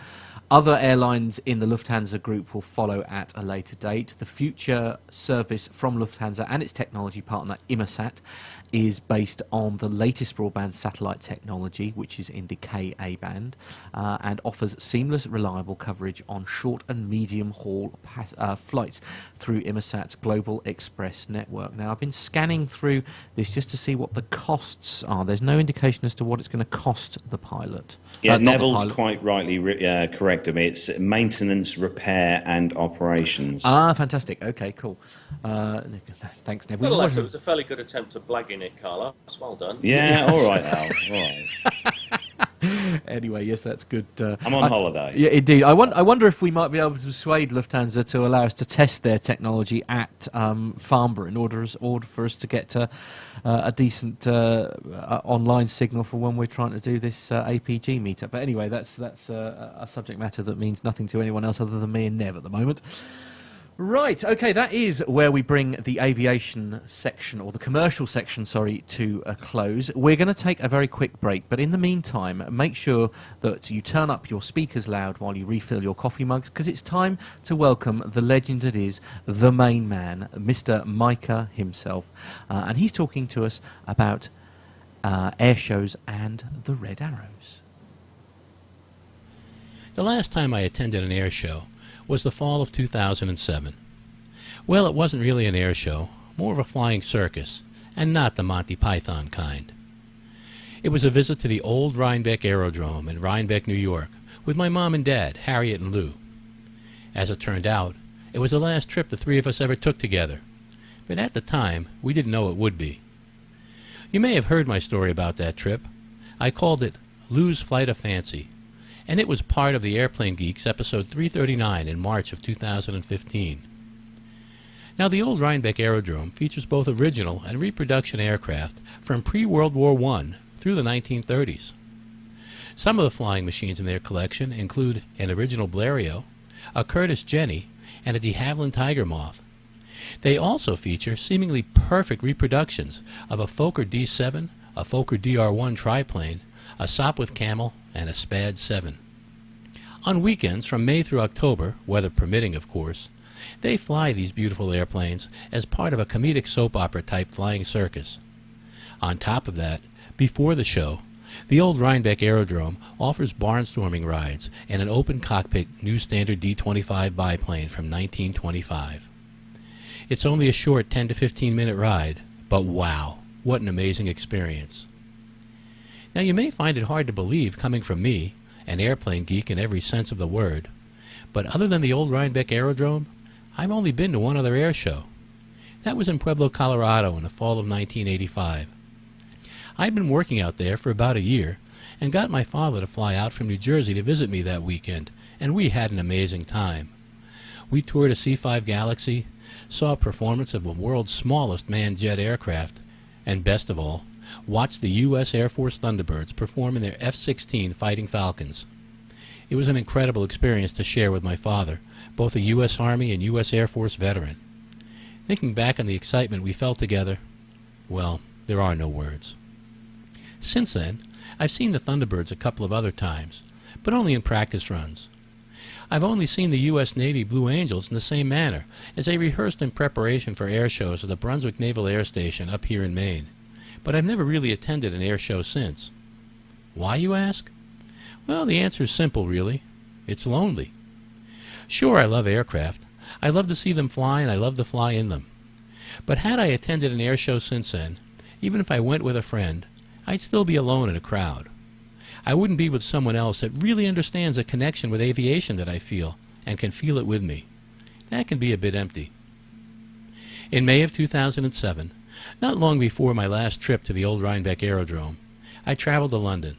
Other airlines in the Lufthansa group will follow at a later date. The future service from Lufthansa and its technology partner Inmarsat is based on the latest broadband satellite technology, which is in the Ka band, and offers seamless, reliable coverage on short and medium haul flights through Inmarsat's Global Express network. Now, I've been scanning through this just to see what the costs are. There's no indication as to what it's going to cost the pilot. Yeah, Neville's quite rightly correct. I mean, it's maintenance, repair, and operations. Ah, fantastic. Okay, cool. Thanks, Neville. Nevertheless, it was a fairly good attempt at blagging it, Carlos. Well done. Yeah, all right, Al. All right. Anyway, yes, that's good. I'm on holiday. Yeah, indeed. I wonder if we might be able to persuade Lufthansa to allow us to test their technology at Farnborough in order for us to get a decent online signal for when we're trying to do this APG meetup. But anyway, that's a subject matter that means nothing to anyone else other than me and Nev at the moment. Right, okay, that is where we bring the aviation section, or the commercial section, sorry, to a close. We're going to take a very quick break, but in the meantime, make sure that you turn up your speakers loud while you refill your coffee mugs, because it's time to welcome the legend that is the main man, Mr. Micah himself. And he's talking to us about air shows and the Red Arrows. The last time I attended an air show was the fall of 2007. Well, it wasn't really an air show, more of a flying circus, and not the Monty Python kind. It was a visit to the old Rhinebeck Aerodrome in Rhinebeck, New York, with my mom and dad, Harriet and Lou. As it turned out, it was the last trip the three of us ever took together, but at the time, we didn't know it would be. You may have heard my story about that trip. I called it Lou's Flight of Fancy, and it was part of the Airplane Geeks episode 339 in March of 2015. Now, the old Rhinebeck Aerodrome features both original and reproduction aircraft from pre-World War I through the 1930s. Some of the flying machines in their collection include an original Blériot, a Curtiss Jenny, and a de Havilland Tiger Moth. They also feature seemingly perfect reproductions of a Fokker D-7, a Fokker DR-1 triplane, a Sopwith Camel, and a Spad 7. On weekends from May through October, weather permitting of course, they fly these beautiful airplanes as part of a comedic soap opera type flying circus. On top of that, before the show, the old Rhinebeck Aerodrome offers barnstorming rides in an open cockpit New Standard D-25 biplane from 1925. It's only a short 10 to 15 minute ride, but wow, what an amazing experience. Now, you may find it hard to believe coming from me, an airplane geek in every sense of the word, but other than the old Rhinebeck Aerodrome, I've only been to one other air show. That was in Pueblo, Colorado in the fall of 1985. I'd been working out there for about a year and got my father to fly out from New Jersey to visit me that weekend, and we had an amazing time. We toured a C-5 Galaxy, saw a performance of the world's smallest manned jet aircraft, and best of all, watched the U.S. Air Force Thunderbirds perform in their F-16 Fighting Falcons. It was an incredible experience to share with my father, both a U.S. Army and U.S. Air Force veteran. Thinking back on the excitement we felt together, well, there are no words. Since then, I've seen the Thunderbirds a couple of other times, but only in practice runs. I've only seen the U.S. Navy Blue Angels in the same manner, as they rehearsed in preparation for air shows at the Brunswick Naval Air Station up here in Maine. But I've never really attended an air show since. Why, you ask? Well, the answer is simple, really. It's lonely. Sure, I love aircraft. I love to see them fly, and I love to fly in them. But had I attended an air show since then, even if I went with a friend, I'd still be alone in a crowd. I wouldn't be with someone else that really understands the connection with aviation that I feel, and can feel it with me. That can be a bit empty. In May of 2007, not long before my last trip to the old Rhinebeck Aerodrome, I traveled to London.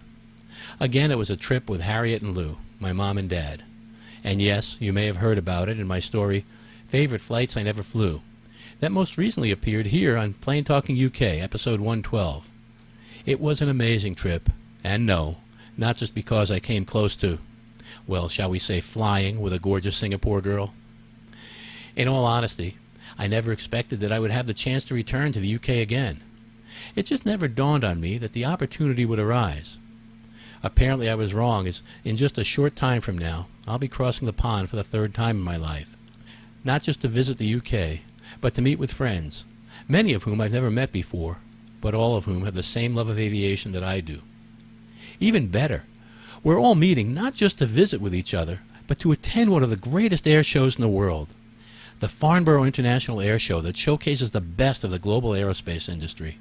Again, it was a trip with Harriet and Lou, my mom and dad. And yes, you may have heard about it in my story, Favorite Flights I Never Flew, that most recently appeared here on Plane Talking UK, episode 112. It was an amazing trip, and no, not just because I came close to, well, shall we say flying with a gorgeous Singapore girl. In all honesty, I never expected that I would have the chance to return to the UK again. It just never dawned on me that the opportunity would arise. Apparently I was wrong, as in just a short time from now, I'll be crossing the pond for the third time in my life. Not just to visit the UK, but to meet with friends, many of whom I've never met before, but all of whom have the same love of aviation that I do. Even better, we're all meeting not just to visit with each other, but to attend one of the greatest air shows in the world, the Farnborough International Air Show that showcases the best of the global aerospace industry.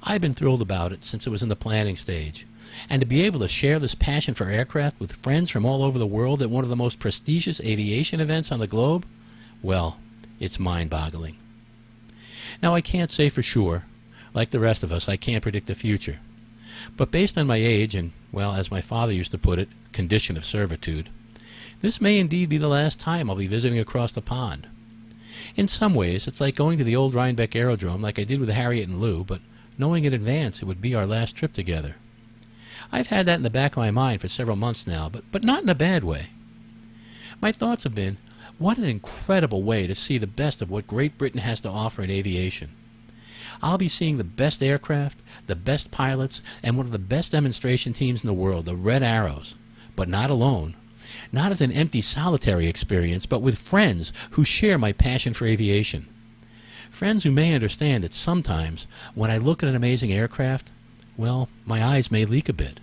I've been thrilled about it since it was in the planning stage, and to be able to share this passion for aircraft with friends from all over the world at one of the most prestigious aviation events on the globe, well, it's mind-boggling. Now, I can't say for sure. Like the rest of us, I can't predict the future. But based on my age and, well, as my father used to put it, condition of servitude, this may indeed be the last time I'll be visiting across the pond. In some ways, it's like going to the old Rhinebeck Aerodrome like I did with Harriet and Lou, but knowing in advance it would be our last trip together. I've had that in the back of my mind for several months now, but not in a bad way. My thoughts have been, what an incredible way to see the best of what Great Britain has to offer in aviation. I'll be seeing the best aircraft, the best pilots, and one of the best demonstration teams in the world, the Red Arrows, but not alone. Not as an empty, solitary experience, but with friends who share my passion for aviation. Friends who may understand that sometimes, when I look at an amazing aircraft, well, my eyes may leak a bit.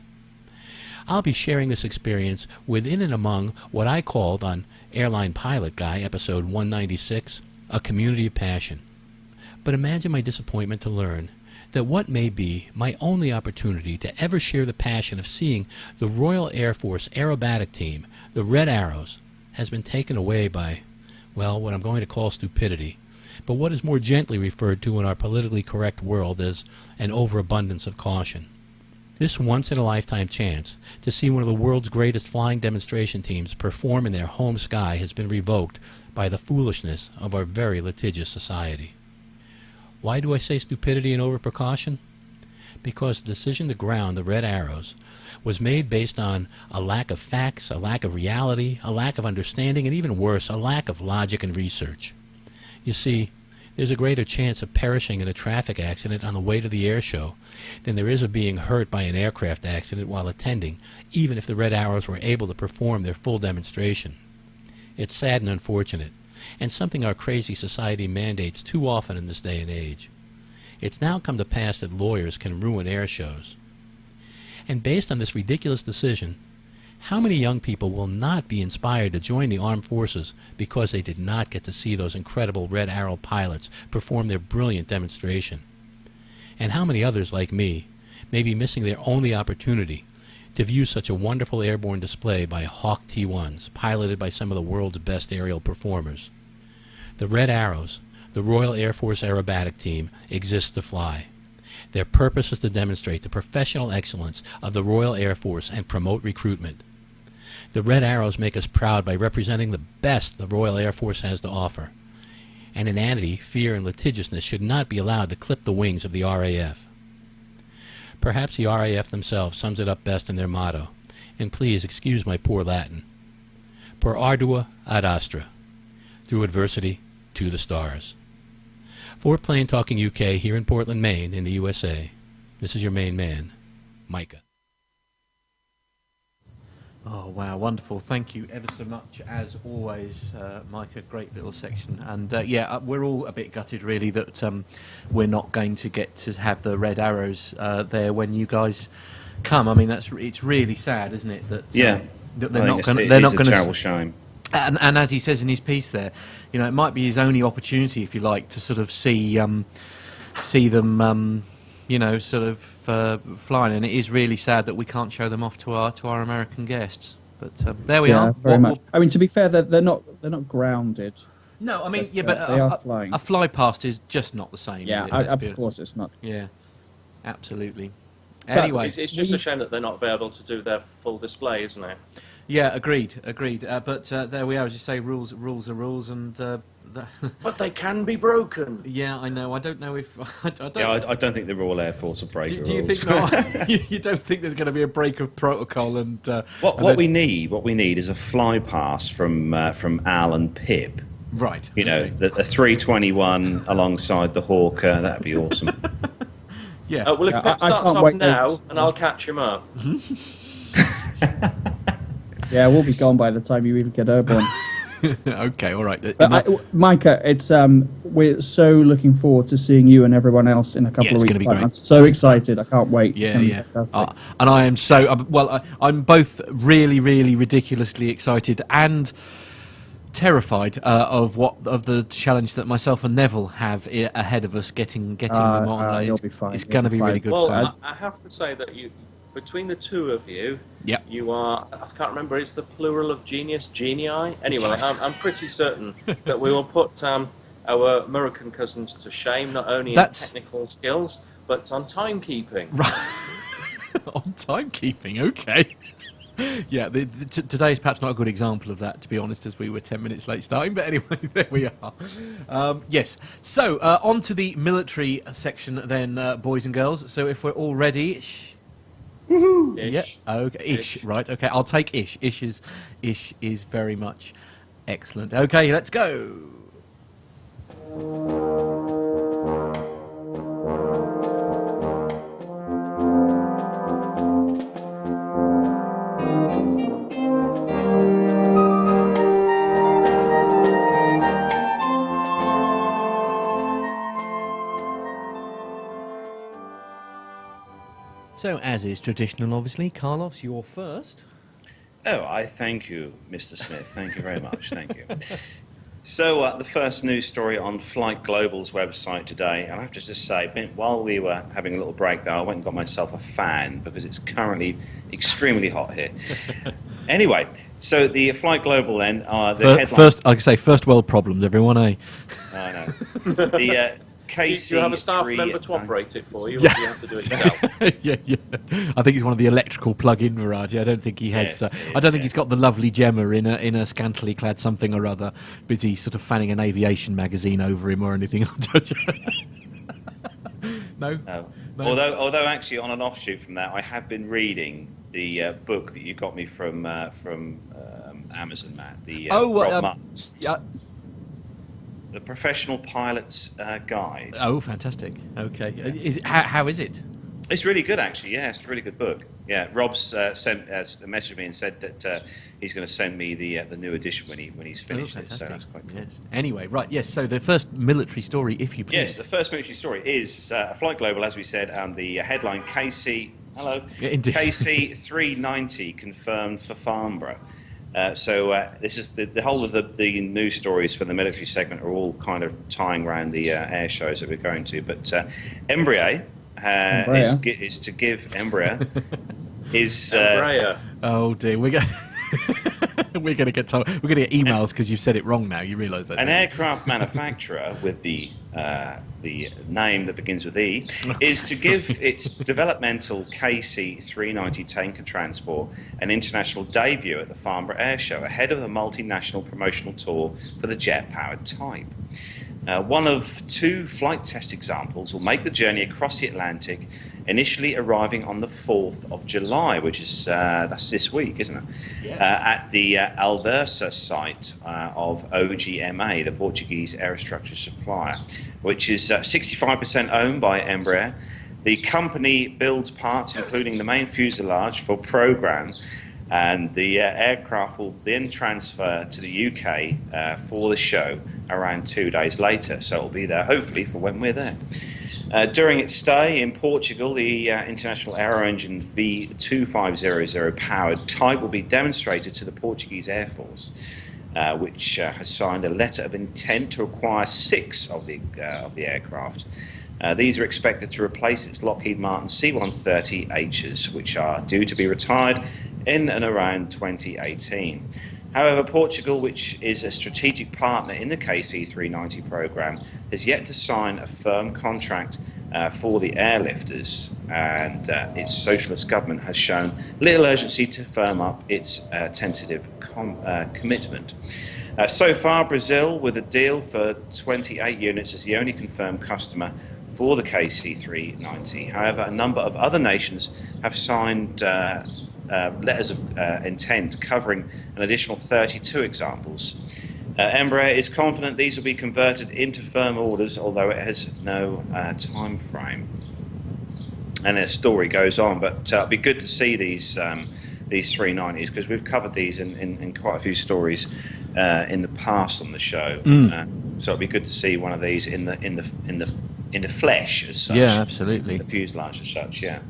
I'll be sharing this experience within and among what I called on Airline Pilot Guy, episode 196, a community of passion. But imagine my disappointment to learn that what may be my only opportunity to ever share the passion of seeing the Royal Air Force aerobatic team, the Red Arrows, has been taken away by, well, what I'm going to call stupidity, but what is more gently referred to in our politically correct world as an overabundance of caution. This once-in-a-lifetime chance to see one of the world's greatest flying demonstration teams perform in their home sky has been revoked by the foolishness of our very litigious society. Why do I say stupidity and over-precaution? Because the decision to ground the Red Arrows was made based on a lack of facts, a lack of reality, a lack of understanding, and even worse, a lack of logic and research. You see, there's a greater chance of perishing in a traffic accident on the way to the air show than there is of being hurt by an aircraft accident while attending, even if the Red Arrows were able to perform their full demonstration. It's sad and unfortunate, and something our crazy society mandates too often in this day and age. It's now come to pass that lawyers can ruin air shows. And based on this ridiculous decision, how many young people will not be inspired to join the armed forces because they did not get to see those incredible Red Arrow pilots perform their brilliant demonstration? And how many others, like me, may be missing their only opportunity to view such a wonderful airborne display by Hawk T-1s, piloted by some of the world's best aerial performers? The Red Arrows, the Royal Air Force aerobatic team, exists to fly. Their purpose is to demonstrate the professional excellence of the Royal Air Force and promote recruitment. The Red Arrows make us proud by representing the best the Royal Air Force has to offer. And inanity, fear, and litigiousness should not be allowed to clip the wings of the RAF. Perhaps the RAF themselves sums it up best in their motto, and please excuse my poor Latin. Per ardua ad astra, through adversity to the stars. For Plane Talking UK here in Portland, Maine, in the USA, this is your main man, Micah. Oh, wow, wonderful. Thank you ever so much, as always, Micah. Great little section. And, we're all a bit gutted, really, that we're not going to get to have the Red Arrows there when you guys come. I mean, it's really sad, isn't it? That, that they're not going to... They're not going to... terrible shame. And as he says in his piece there, you know, it might be his only opportunity, if you like, to sort of see them, flying. And it is really sad that we can't show them off to our American guests. But there we are. Very much. I mean, to be fair, they're not grounded. No, I mean, but they are flying. A fly past is just not the same. Yeah, is it? of course it's not. Yeah, absolutely. But anyway, it's just a shame that they're not able to do their full display, isn't it? Yeah, agreed. But there we are, as you say, rules are rules, and. But they can be broken. Yeah, I know. I don't know if I don't think the Royal Air Force will break the rules. Do you think not? You don't think there's going to be a break of protocol? And what we need is a fly pass from Al and Pip. Right. You know, the 321 alongside the Hawker. That'd be awesome. Yeah. Well, if Pip starts off now, and I'll catch him up. Yeah, we'll be gone by the time you even get airborne. Okay, all right. Micah, it's we're so looking forward to seeing you and everyone else in a couple of it's weeks' gonna be time. great. I'm so excited. I can't wait. It's Yeah, gonna be yeah. fantastic. And I am so I'm both really, really ridiculously excited and terrified of the challenge that myself and Neville have ahead of us. Getting them on. You'll be fine. It's You'll going to be be really fine. good Well, fun. I have to say that between the two of you, Yep. you are, I can't remember, it's the plural of genius, genii? Anyway, I'm pretty certain that we will put our American cousins to shame, not only in technical skills, but on timekeeping. On timekeeping, okay. Yeah, today is perhaps not a good example of that, to be honest, as we were 10 minutes late starting. But anyway, there we are. Yes. So, on to the military section then, boys and girls. So if we're all ready... Woohoo! Yeah. Okay. Ish. Right. Okay. I'll take ish. Ish is very much excellent. Okay. Let's go. So, as is traditional, obviously, Carlos, you're first. Oh, I thank you, Mr. Smith. Thank you very much. Thank you. So, the first news story on Flight Global's website today, and I have to just say, while we were having a little break there, I went and got myself a fan because it's currently extremely hot here. Anyway, so the Flight Global then, the headline... First, like I say, first world problems, everyone, eh? I know. The KC... Do you have a staff member to operate it for you, or do you have to do it yourself? yeah. I think he's one of the electrical plug-in variety. I don't think he has. I don't think he's got the lovely Gemma in a scantily clad something or other, busy sort of fanning an aviation magazine over him or anything. No. Although actually, on an offshoot from that, I have been reading the book that you got me from Amazon, Matt. The Rob Marks. Yeah. The Professional Pilot's Guide. Oh, fantastic. Okay. How is it? It's really good, actually. Yeah, it's a really good book. Yeah, Rob's sent a message to me and said that he's going to send me the new edition when he's finished it. So that's quite cool. Yes. Anyway, right. Yes. So the first military story, if you please. Yes, the first military story is Flight Global, as we said, and the headline KC. Hello. Yeah, indeed. KC 390 confirmed for Farnborough. This is the whole of the news stories for the military segment are all kind of tying around the air shows that we're going to. But Embraer is to give Embraer is Embraer. Oh dear, we're going to get told. We're going to get emails because you've said it wrong now. You realise that? An aircraft manufacturer with the name that begins with E is to give its developmental KC-390 tanker transport an international debut at the Farnborough Air Show ahead of a multinational promotional tour for the jet-powered type. One of two flight test examples will make the journey across the Atlantic, initially arriving on the 4th of July, which is that's this week, isn't it? Yeah. At the Alversa site of OGMA, the Portuguese aerostructure supplier, which is 65% owned by Embraer. The company builds parts, including the main fuselage for program, and the aircraft will then transfer to the UK for the show around 2 days later. So it'll be there, hopefully, for when we're there. During its stay in Portugal, the International Aero Engine V2500 powered type will be demonstrated to the Portuguese Air Force, which has signed a letter of intent to acquire 6 of the aircraft. These are expected to replace its Lockheed Martin C-130Hs, which are due to be retired in and around 2018. However, Portugal, which is a strategic partner in the KC-390 program, has yet to sign a firm contract for the airlifters, and its socialist government has shown little urgency to firm up its tentative commitment. So far, Brazil, with a deal for 28 units, is the only confirmed customer for the KC-390. However, a number of other nations have signed letters of intent covering an additional 32 examples. Embraer is confident these will be converted into firm orders, although it has no time frame. And the story goes on, but it'll be good to see these these 390s, because we've covered these in quite a few stories in the past on the show. So it'd be good to see one of these in the flesh as such. Yeah, absolutely. The fuselage as such. Yeah.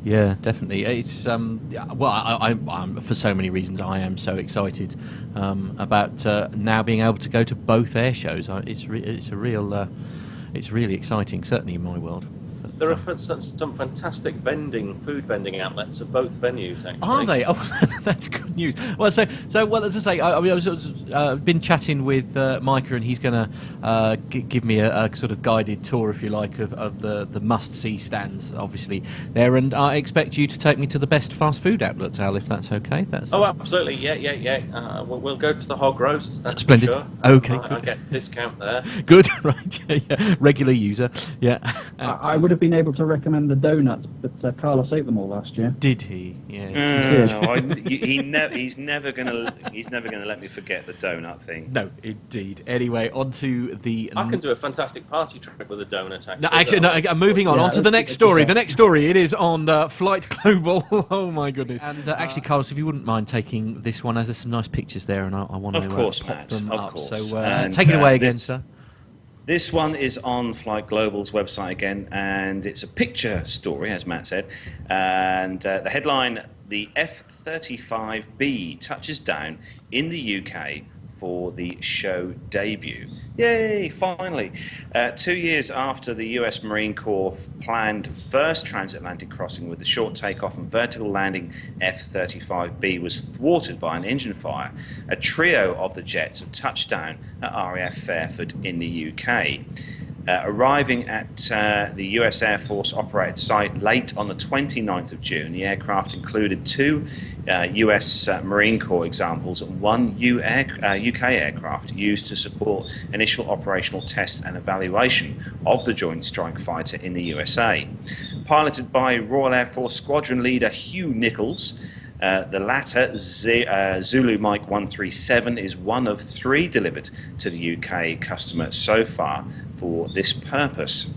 Yeah, definitely. It's well, I'm for so many reasons I am so excited about now being able to go to both air shows. It's really exciting, certainly in my world. There are some fantastic food vending outlets at both venues, actually. Are they? Oh, that's good news. Well, as I say, I've been chatting with Micah, and he's going to give me a sort of guided tour, if you like, of the must-see stands, obviously, there. And I expect you to take me to the best fast food outlets, Al, if that's okay. Oh, absolutely. Yeah. We'll go to the hog roast. That's splendid. For sure. Okay, I get a discount there. Good, right? Yeah. Regular user. Yeah. I would have been able to recommend the donuts, but Carlos ate them all last year. Did he? Yes. He's never gonna let me forget the donut thing. No, indeed. Anyway, on to the. I can do a fantastic party trick with a donut. Moving on. On to the next story. The next story. It is on Flight Global. Oh my goodness. And actually, Carlos, if you wouldn't mind taking this one, as there's some nice pictures there, and I want to pop Matt, them up. Of course. So take it away again, sir. This one is on Flight Global's website again, and it's a picture story, as Matt said. And the headline, the F-35B touches down in the UK for the show debut. Yay, finally. 2 years after the US Marine Corps planned first transatlantic crossing with the short takeoff and vertical landing F-35B was thwarted by an engine fire, a trio of the jets have touched down at RAF Fairford in the UK. Arriving at the US Air Force operated site late on the 29th of June, the aircraft included two US Marine Corps examples and one UK aircraft used to support initial operational tests and evaluation of the Joint Strike Fighter in the USA. Piloted by Royal Air Force Squadron Leader Hugh Nichols, the latter, Zulu Mike 137, is one of three delivered to the UK customer so far for this purpose.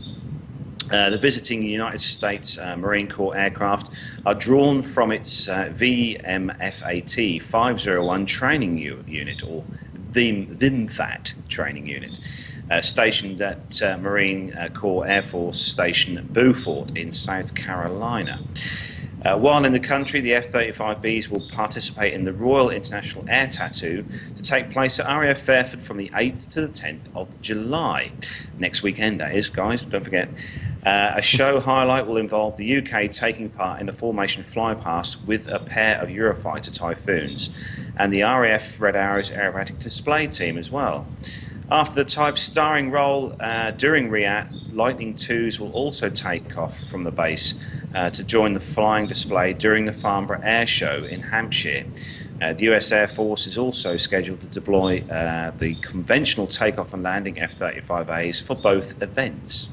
The visiting United States Marine Corps aircraft are drawn from its VMFAT 501 training unit, or VIMFAT training unit, stationed at Marine Corps Air Force Station Beaufort in South Carolina. While in the country, the F-35Bs will participate in the Royal International Air Tattoo to take place at RAF Fairford from the 8th to the 10th of July. Next weekend, that is, guys, don't forget. A show highlight will involve the UK taking part in the formation flypast with a pair of Eurofighter Typhoons and the RAF Red Arrows aerobatic display team as well. After the type's starring role during RIAT, Lightning IIs will also take off from the base to join the flying display during the Farnborough Air Show in Hampshire. The US Air Force is also scheduled to deploy the conventional takeoff and landing F-35As for both events.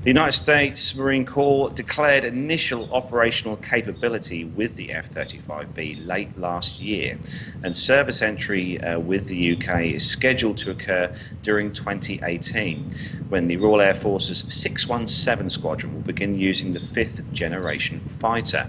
The United States Marine Corps declared initial operational capability with the F-35B late last year, and service entry with the UK is scheduled to occur during 2018, when the Royal Air Force's 617 Squadron will begin using the fifth generation fighter.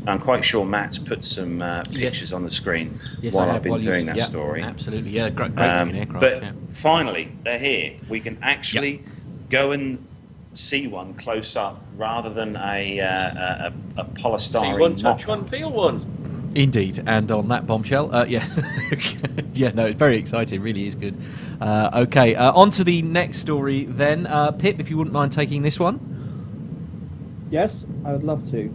I'm quite sure Matt's put some pictures on the screen while I've been doing that story. Absolutely, yeah, great looking aircraft. But finally, they're here. We can actually go and see one close up rather than a polystyrene. See one, touch one, feel one. Indeed, and on that bombshell, yeah, no, it's very exciting. It really is good. Okay, on to the next story then. Pip, if you wouldn't mind taking this one. Yes, I would love to.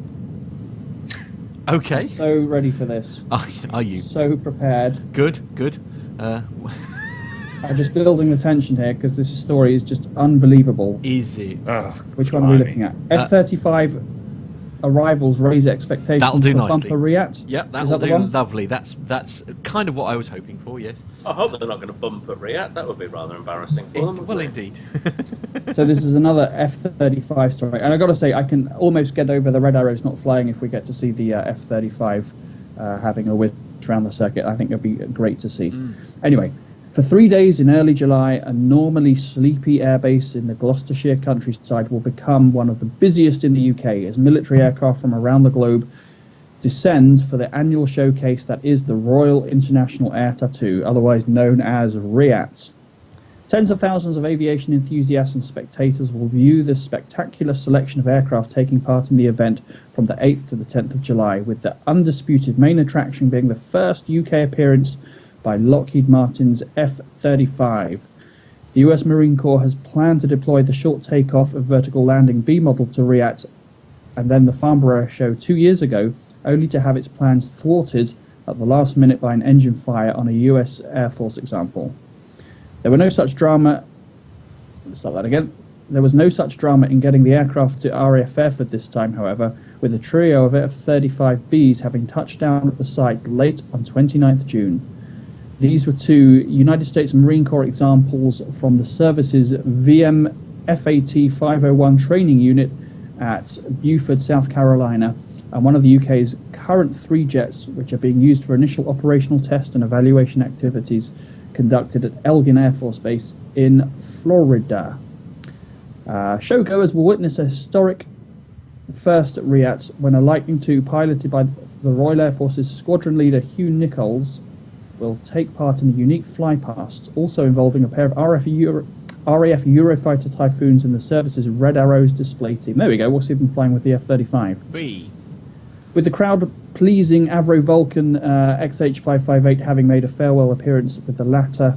Okay. I'm so ready for this. Are you? So prepared. Good. I'm just building the tension here because this story is just unbelievable. Is it? Which one are we looking at? F-35 arrivals raise expectations. That'll do nicely. Bumper RIAT? Yep, that'll do lovely. That's kind of what I was hoping for, yes. I hope they're not going to bump at RIAT. That would be rather embarrassing for them. Well, indeed. So this is another F-35 story. And I've got to say, I can almost get over the Red Arrows not flying if we get to see the F-35 having a whiz around the circuit. I think it'll be great to see. Anyway, for 3 days in early July, a normally sleepy airbase in the Gloucestershire countryside will become one of the busiest in the UK as military aircraft from around the globe descend for the annual showcase that is the Royal International Air Tattoo, otherwise known as RIAT. Tens of thousands of aviation enthusiasts and spectators will view this spectacular selection of aircraft taking part in the event from the 8th to the 10th of July, with the undisputed main attraction being the first UK appearance by Lockheed Martin's F-35. The US Marine Corps has planned to deploy the short takeoff of vertical landing B model to RIAT and then the Farnborough Air Show 2 years ago, only to have its plans thwarted at the last minute by an engine fire on a US Air Force example. There were no such drama. Let's start that again. There was no such drama in getting the aircraft to RAF Fairford this time, however, with a trio of F-35Bs having touched down at the site late on 29th June. These were two United States Marine Corps examples from the service's VM FAT 501 training unit at Beaufort, South Carolina, and one of the UK's current 3 jets, which are being used for initial operational test and evaluation activities conducted at Elgin Air Force Base in Florida. Showgoers will witness a historic first at RIAT when a Lightning II piloted by the Royal Air Force's squadron leader Hugh Nichols will take part in a unique flypast, also involving a pair of RAF Eurofighter Typhoons and the service's Red Arrows display team. There we go, we'll see them flying with the F-35. With the crowd-pleasing Avro Vulcan XH558 having made a farewell appearance with the latter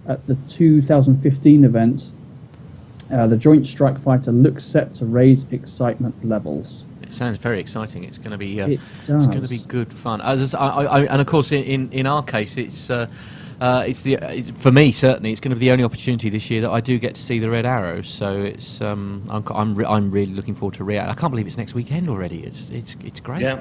at the 2015 event, the Joint Strike Fighter looks set to raise excitement levels. It sounds very exciting. It's going to be it's going to be good fun. And of course, in our case, it's for me certainly it's going to be the only opportunity this year that I do get to see the Red Arrows. So it's I'm really looking forward to RIAT. I can't believe it's next weekend already. It's great. Yeah.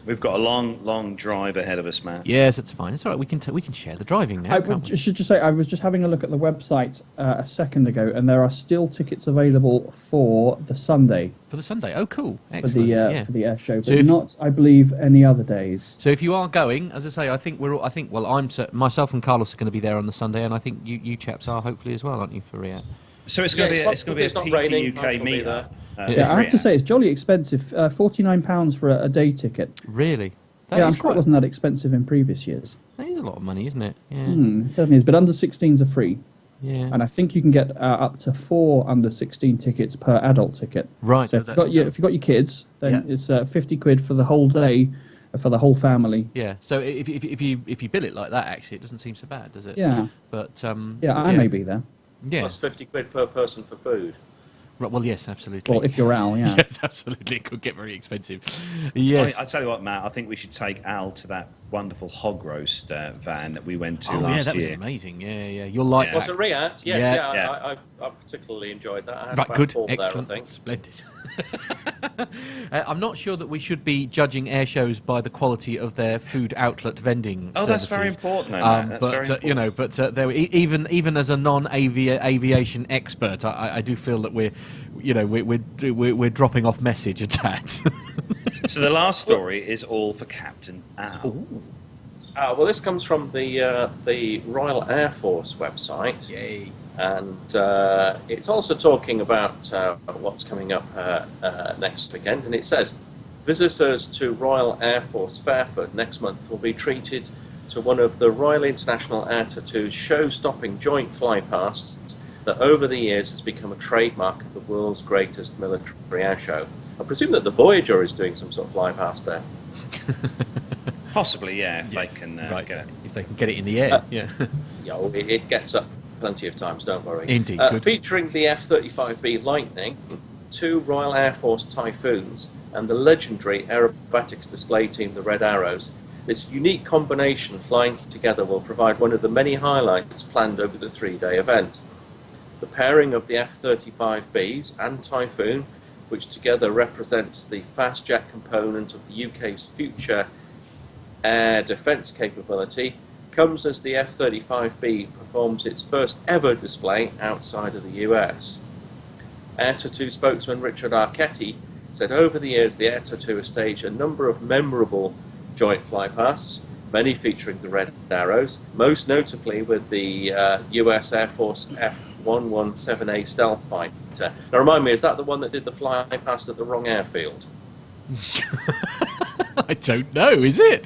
We've got a long drive ahead of us, Matt. Yes, that's fine. It's all right. We can share the driving now. I should just say I was just having a look at the website a second ago, and there are still tickets available for the Sunday. For the Sunday, oh cool, excellent. For the air show, but not, I believe, any other days. So if you are going, as I say, I think myself and Carlos are going to be there on the Sunday, and I think you chaps are hopefully as well, aren't you, for RIAT? So it's going to be a PT UK meetup. I have to say it's jolly expensive. £49 for a day ticket. Really? I'm sure it wasn't that expensive in previous years. That is a lot of money, isn't it? Yeah. It certainly is. But under 16s are free. Yeah. And I think you can get up to 4 under 16 tickets per adult ticket. Right. So if you've got your kids, then it's £50 for the whole day for the whole family. Yeah. So if you bill it like that, actually, it doesn't seem so bad, does it? Yeah. But I may be there. Yeah. Plus £50 per person for food. Right, well, yes, absolutely. Well, if you're Al, yeah. Yes, absolutely. It could get very expensive. Yes. I tell you what, Matt, I think we should take Al to that wonderful hog roast van that we went to last year. Oh, yeah, that was amazing. Yeah. You'll like that. Was it RIAT? Yes, I particularly enjoyed that. I had about 4 there, I think. Splendid. I'm not sure that we should be judging air shows by the quality of their food outlet vending services. That's very important, Matt. That's very important. Even as a non-aviation expert, I do feel that we're dropping off message a tad. So the last story is all for Captain Al. Well, this comes from the Royal Air Force website. Yay. And it's also talking about what's coming up next weekend. And it says, visitors to Royal Air Force Fairford next month will be treated to one of the Royal International Air Tattoo's show-stopping joint flypasts that over the years has become a trademark of the world's greatest military air show. I presume that the Voyager is doing some sort of flypast there. Possibly, yeah, if they can get it. If they can get it in the air, yeah. It gets up plenty of times, don't worry. Indeed. Featuring the F-35B Lightning, 2 Royal Air Force Typhoons, and the legendary aerobatics display team, the Red Arrows, this unique combination flying together will provide one of the many highlights planned over the 3-day event. The pairing of the F-35Bs and Typhoon, which together represent the fast jet component of the UK's future air defence capability, comes as the F-35B performs its first ever display outside of the US. Air Tattoo spokesman Richard Arquetti said over the years the Air Tattoo has staged a number of memorable joint flypasts, many featuring the Red Arrows, most notably with the US Air Force F-117A stealth fighter. Now remind me, is that the one that did the flypast at the wrong airfield? I don't know. Is it?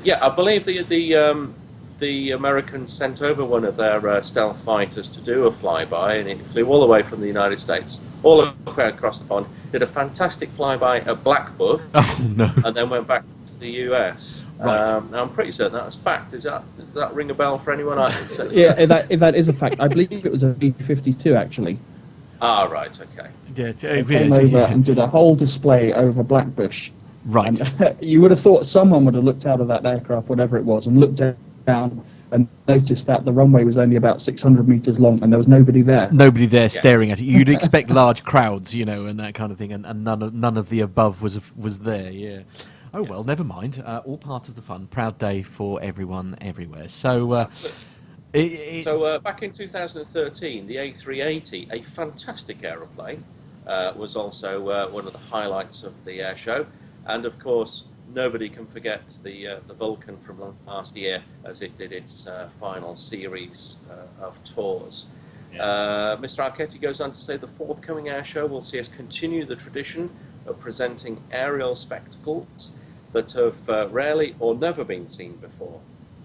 Yeah, I believe the Americans sent over one of their stealth fighters to do a flyby, and it flew all the way from the United States, all the way across the pond, did a fantastic flyby at Blackbush, Oh no! and then went back to the US. Right. Now I'm pretty certain that's fact. Does that ring a bell for anyone? Yeah, if that is a fact, I believe it was a B-52 actually. Ah, right, okay. Yeah, It came over and did a whole display over Blackbush. Right. And you would have thought someone would have looked out of that aircraft, whatever it was, and looked down and noticed that the runway was only about 600 metres long and there was nobody there. Nobody there staring at it. You'd expect large crowds, you know, and that kind of thing, and none of the above was there. Yeah. Oh well, never mind. All part of the fun. Proud day for everyone, everywhere. So. So back in 2013, the A380, a fantastic aeroplane, was also one of the highlights of the air show. And of course, nobody can forget the Vulcan from last year as it did its final series of tours. Yeah. Mr. Arquetti goes on to say the forthcoming air show will see us continue the tradition of presenting aerial spectacles that have rarely or never been seen before.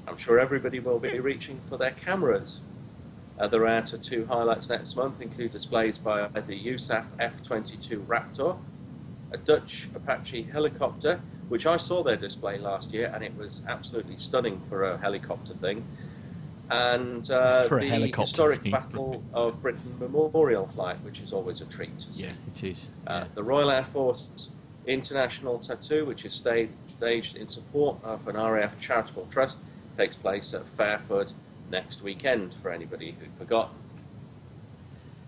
I'm sure everybody will be reaching for their cameras. The RIAT 2 highlights next month include displays by the USAF F-22 Raptor, a Dutch Apache helicopter, which I saw their display last year, and it was absolutely stunning for a helicopter thing, and the historic Battle of Britain Memorial Flight, which is always a treat to see. Yeah, it is. The Royal Air Force International Tattoo, which is staged in support of an RAF charitable trust, takes place at Fairford next weekend, for anybody who forgot.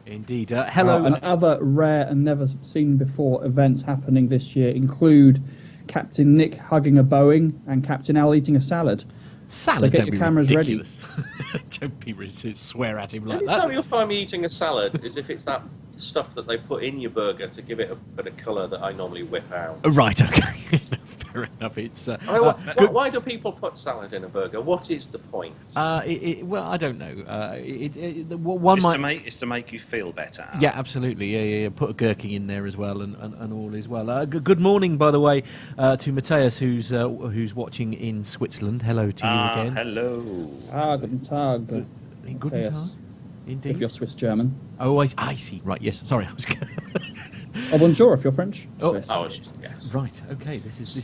Indeed. Hello. And other rare and never seen before events happening this year include Captain Nick hugging a Boeing and Captain Al eating a salad. Salad, so get your cameras ridiculous. Ready. Don't be ridiculous. Swear at him like that. Anytime you'll find me eating a salad is if it's that stuff that they put in your burger to give it a bit of colour that I normally whip out. Right, okay. Fair enough. It's, why do people put salad in a burger? What is the point? Well, I don't know. It's to make you feel better. Yeah, absolutely. Yeah. Put a gherkin in there as well, and all is well. Good morning, by the way, to Matthias, who's watching in Switzerland. Hello to you again. Hello. Guten Tag. Guten Tag. Indeed. If you're Swiss German. Oh, I see. Right. Yes. Sorry. I was. Bonjour if you're French. Yes. Right. Okay. This is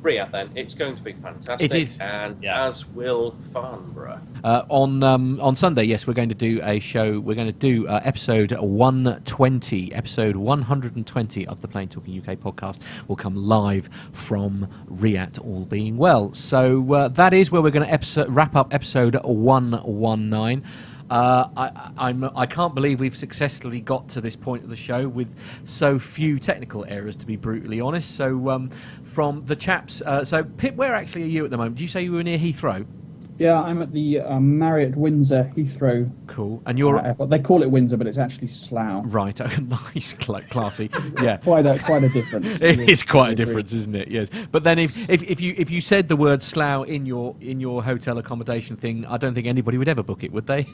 RIAT then. It's going to be fantastic. It is, and as will Farnborough. On Sunday, yes, we're going to do a show. We're going to do episode 120. Episode 120 of the Plain Talking UK podcast will come live from RIAT, all being well. So that is where we're going to wrap up episode 119. I can't believe we've successfully got to this point of the show with so few technical errors, to be brutally honest. So from the chaps, so Pip, where actually are you at the moment? Did you say you were near Heathrow? Yeah, I'm at the Marriott Windsor Heathrow. Cool. And you're airport. They call it Windsor, but it's actually Slough. Right. Nice, classy. Yeah. quite a difference. It is quite a difference, isn't it? Yes. But then if you said the word Slough in your hotel accommodation thing, I don't think anybody would ever book it, would they?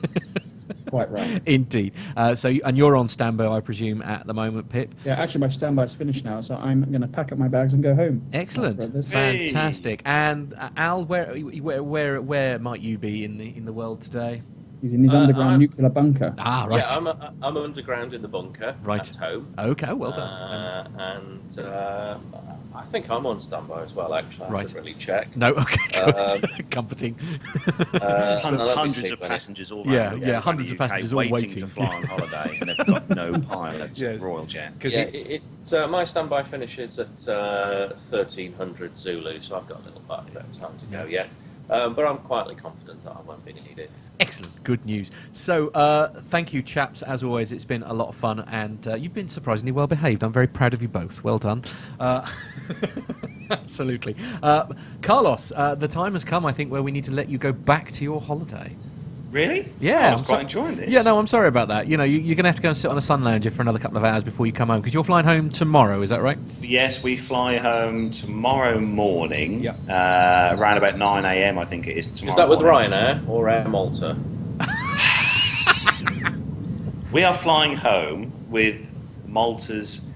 Quite right. Indeed. And you're on standby, I presume, at the moment, Pip. Yeah. Actually, my standby's finished now, so I'm going to pack up my bags and go home. Excellent. Fantastic. And Al, where might you be in the world today? He's in his underground nuclear bunker. Ah, right. Yeah, I'm underground in the bunker at home. Okay, well done. And I think I'm on standby as well, actually. I haven't really checked. No, okay, comforting. Hundreds of passengers all hundreds of passengers all waiting to fly on holiday, and they've got no pilots at Royal Jet. My standby finishes at 1300 Zulu, so I've got a little bit of time to go yet. But I'm quietly confident that I won't be needed. Excellent, good news. So, thank you, chaps. As always, it's been a lot of fun, and you've been surprisingly well behaved. I'm very proud of you both. Well done. Absolutely. Carlos, the time has come, I think, where we need to let you go back to your holiday. Really? Yeah. I was quite enjoying this. Yeah, no, I'm sorry about that. You know, you're going to have to go and sit on a sun lounger for another couple of hours before you come home, because you're flying home tomorrow, is that right? Yes, we fly home tomorrow morning, yeah. Around about 9 a.m, I think it is tomorrow. Is that with morning. Ryanair or Air Malta? We are flying home with Malta's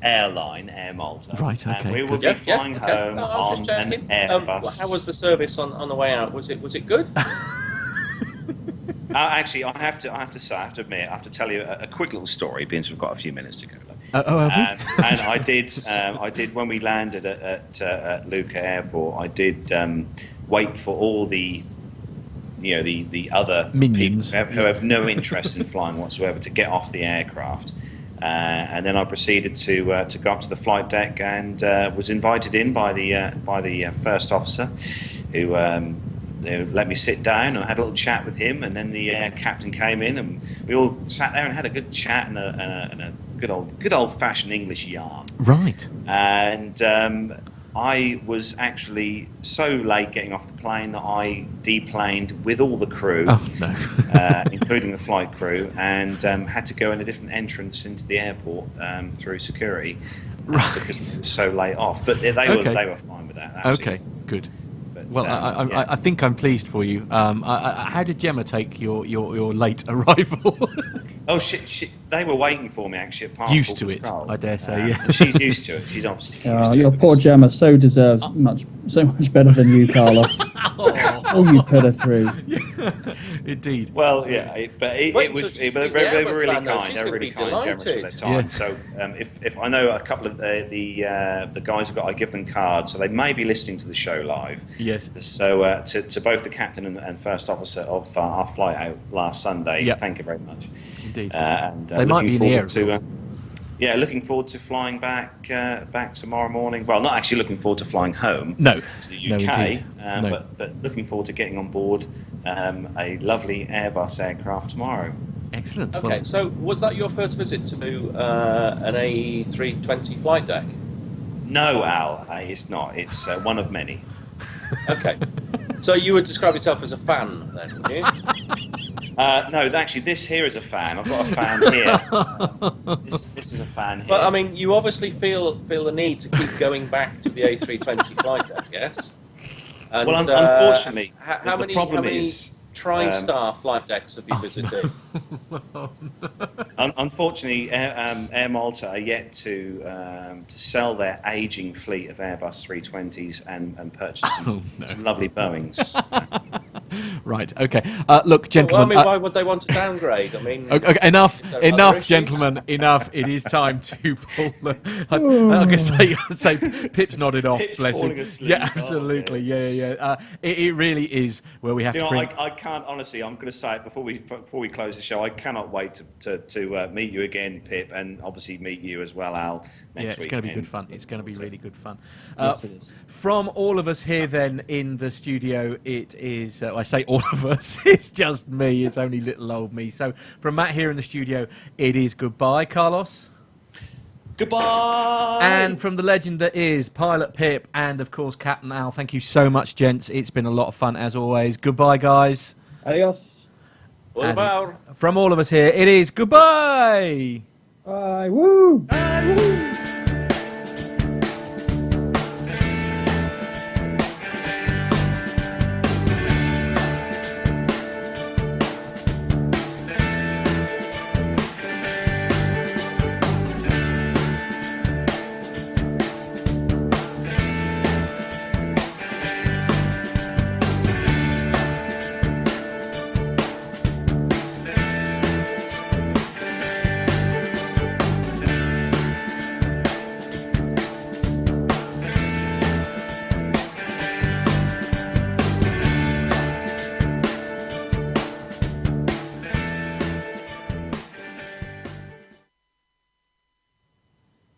airline, Air Malta. Right, okay, And we will good. be flying home No, I was on just an checking. Airbus. How was the service on the way out? Was it good? Actually, I have to admit, I have to tell you a quick little story, because we've got a few minutes to go. Have we? And I did when we landed at Lucca Airport. I did wait for all the other minions people who have no interest in flying whatsoever to get off the aircraft. And then I proceeded to go up to the flight deck and was invited in by the first officer, who let me sit down. I had a little chat with him, and then the captain came in, and we all sat there and had a good chat and a good old fashioned English yarn. Right. And I was actually so late getting off the plane that I deplaned with all the crew, including the flight crew, and had to go in a different entrance into the airport through security, because it was so late off. But they were fine with that. Okay, good. But, well, I think I'm pleased for you. How did Gemma take your late arrival? Oh, they were waiting for me actually at passport used to control. it, I dare say. Yeah. She's used to it. She's obviously used to Your it. poor Gemma so deserves so much better than you, Carlos. Oh, you put her through. Indeed. Well, yeah, they were really kind. They were really kind and generous with their time. Yeah. So if I know a couple of the guys I give them cards, so they may be listening to the show live. Yes. So to both the captain and first officer of our flight out last Sunday, thank you very much. Indeed. And they might be in the air. Looking forward to flying back tomorrow morning. Well, not actually looking forward to flying home. No, to the no, UK, indeed. No. but looking forward to getting on board a lovely Airbus aircraft tomorrow. Excellent. Okay, Well, so was that your first visit to an A320 flight deck? No, Al, it's not. It's one of many. Okay. So you would describe yourself as a fan, then, would you? No, actually, this here is a fan. I've got a fan here. This is a fan here. But I mean, you obviously feel the need to keep going back to the A320 flight deck, yes? And, well, unfortunately, how the many problem is TriStar flight decks have you visited? Unfortunately, Air Malta are yet to sell their ageing fleet of Airbus 320s and purchase some lovely Boeings. right. Okay. Look, gentlemen. Well, I mean, why would they want to downgrade? I mean, okay, enough, issues? gentlemen. Enough. It is time to pull the. I can say Pip's nodded off. Pip's bless him. falling asleep. Yeah, absolutely. Yeah. It really is where we have to bring. I can't honestly. I'm going to say it before we close the show. I cannot wait to meet you again, Pip, and obviously meet you as well, Al. Next It's going to be good fun. It's going to be really good fun. Yes, it is. From all of us here, then in the studio, it is. I say all of us. It's just me. It's only little old me. So from Matt here in the studio, it is goodbye, Carlos. Goodbye. And from the legend that is Pilot Pip, and of course Captain Al. Thank you so much, gents. It's been a lot of fun as always. Goodbye, guys. Adios. From all of us here, it is goodbye. Bye. Woo. Bye. Woo.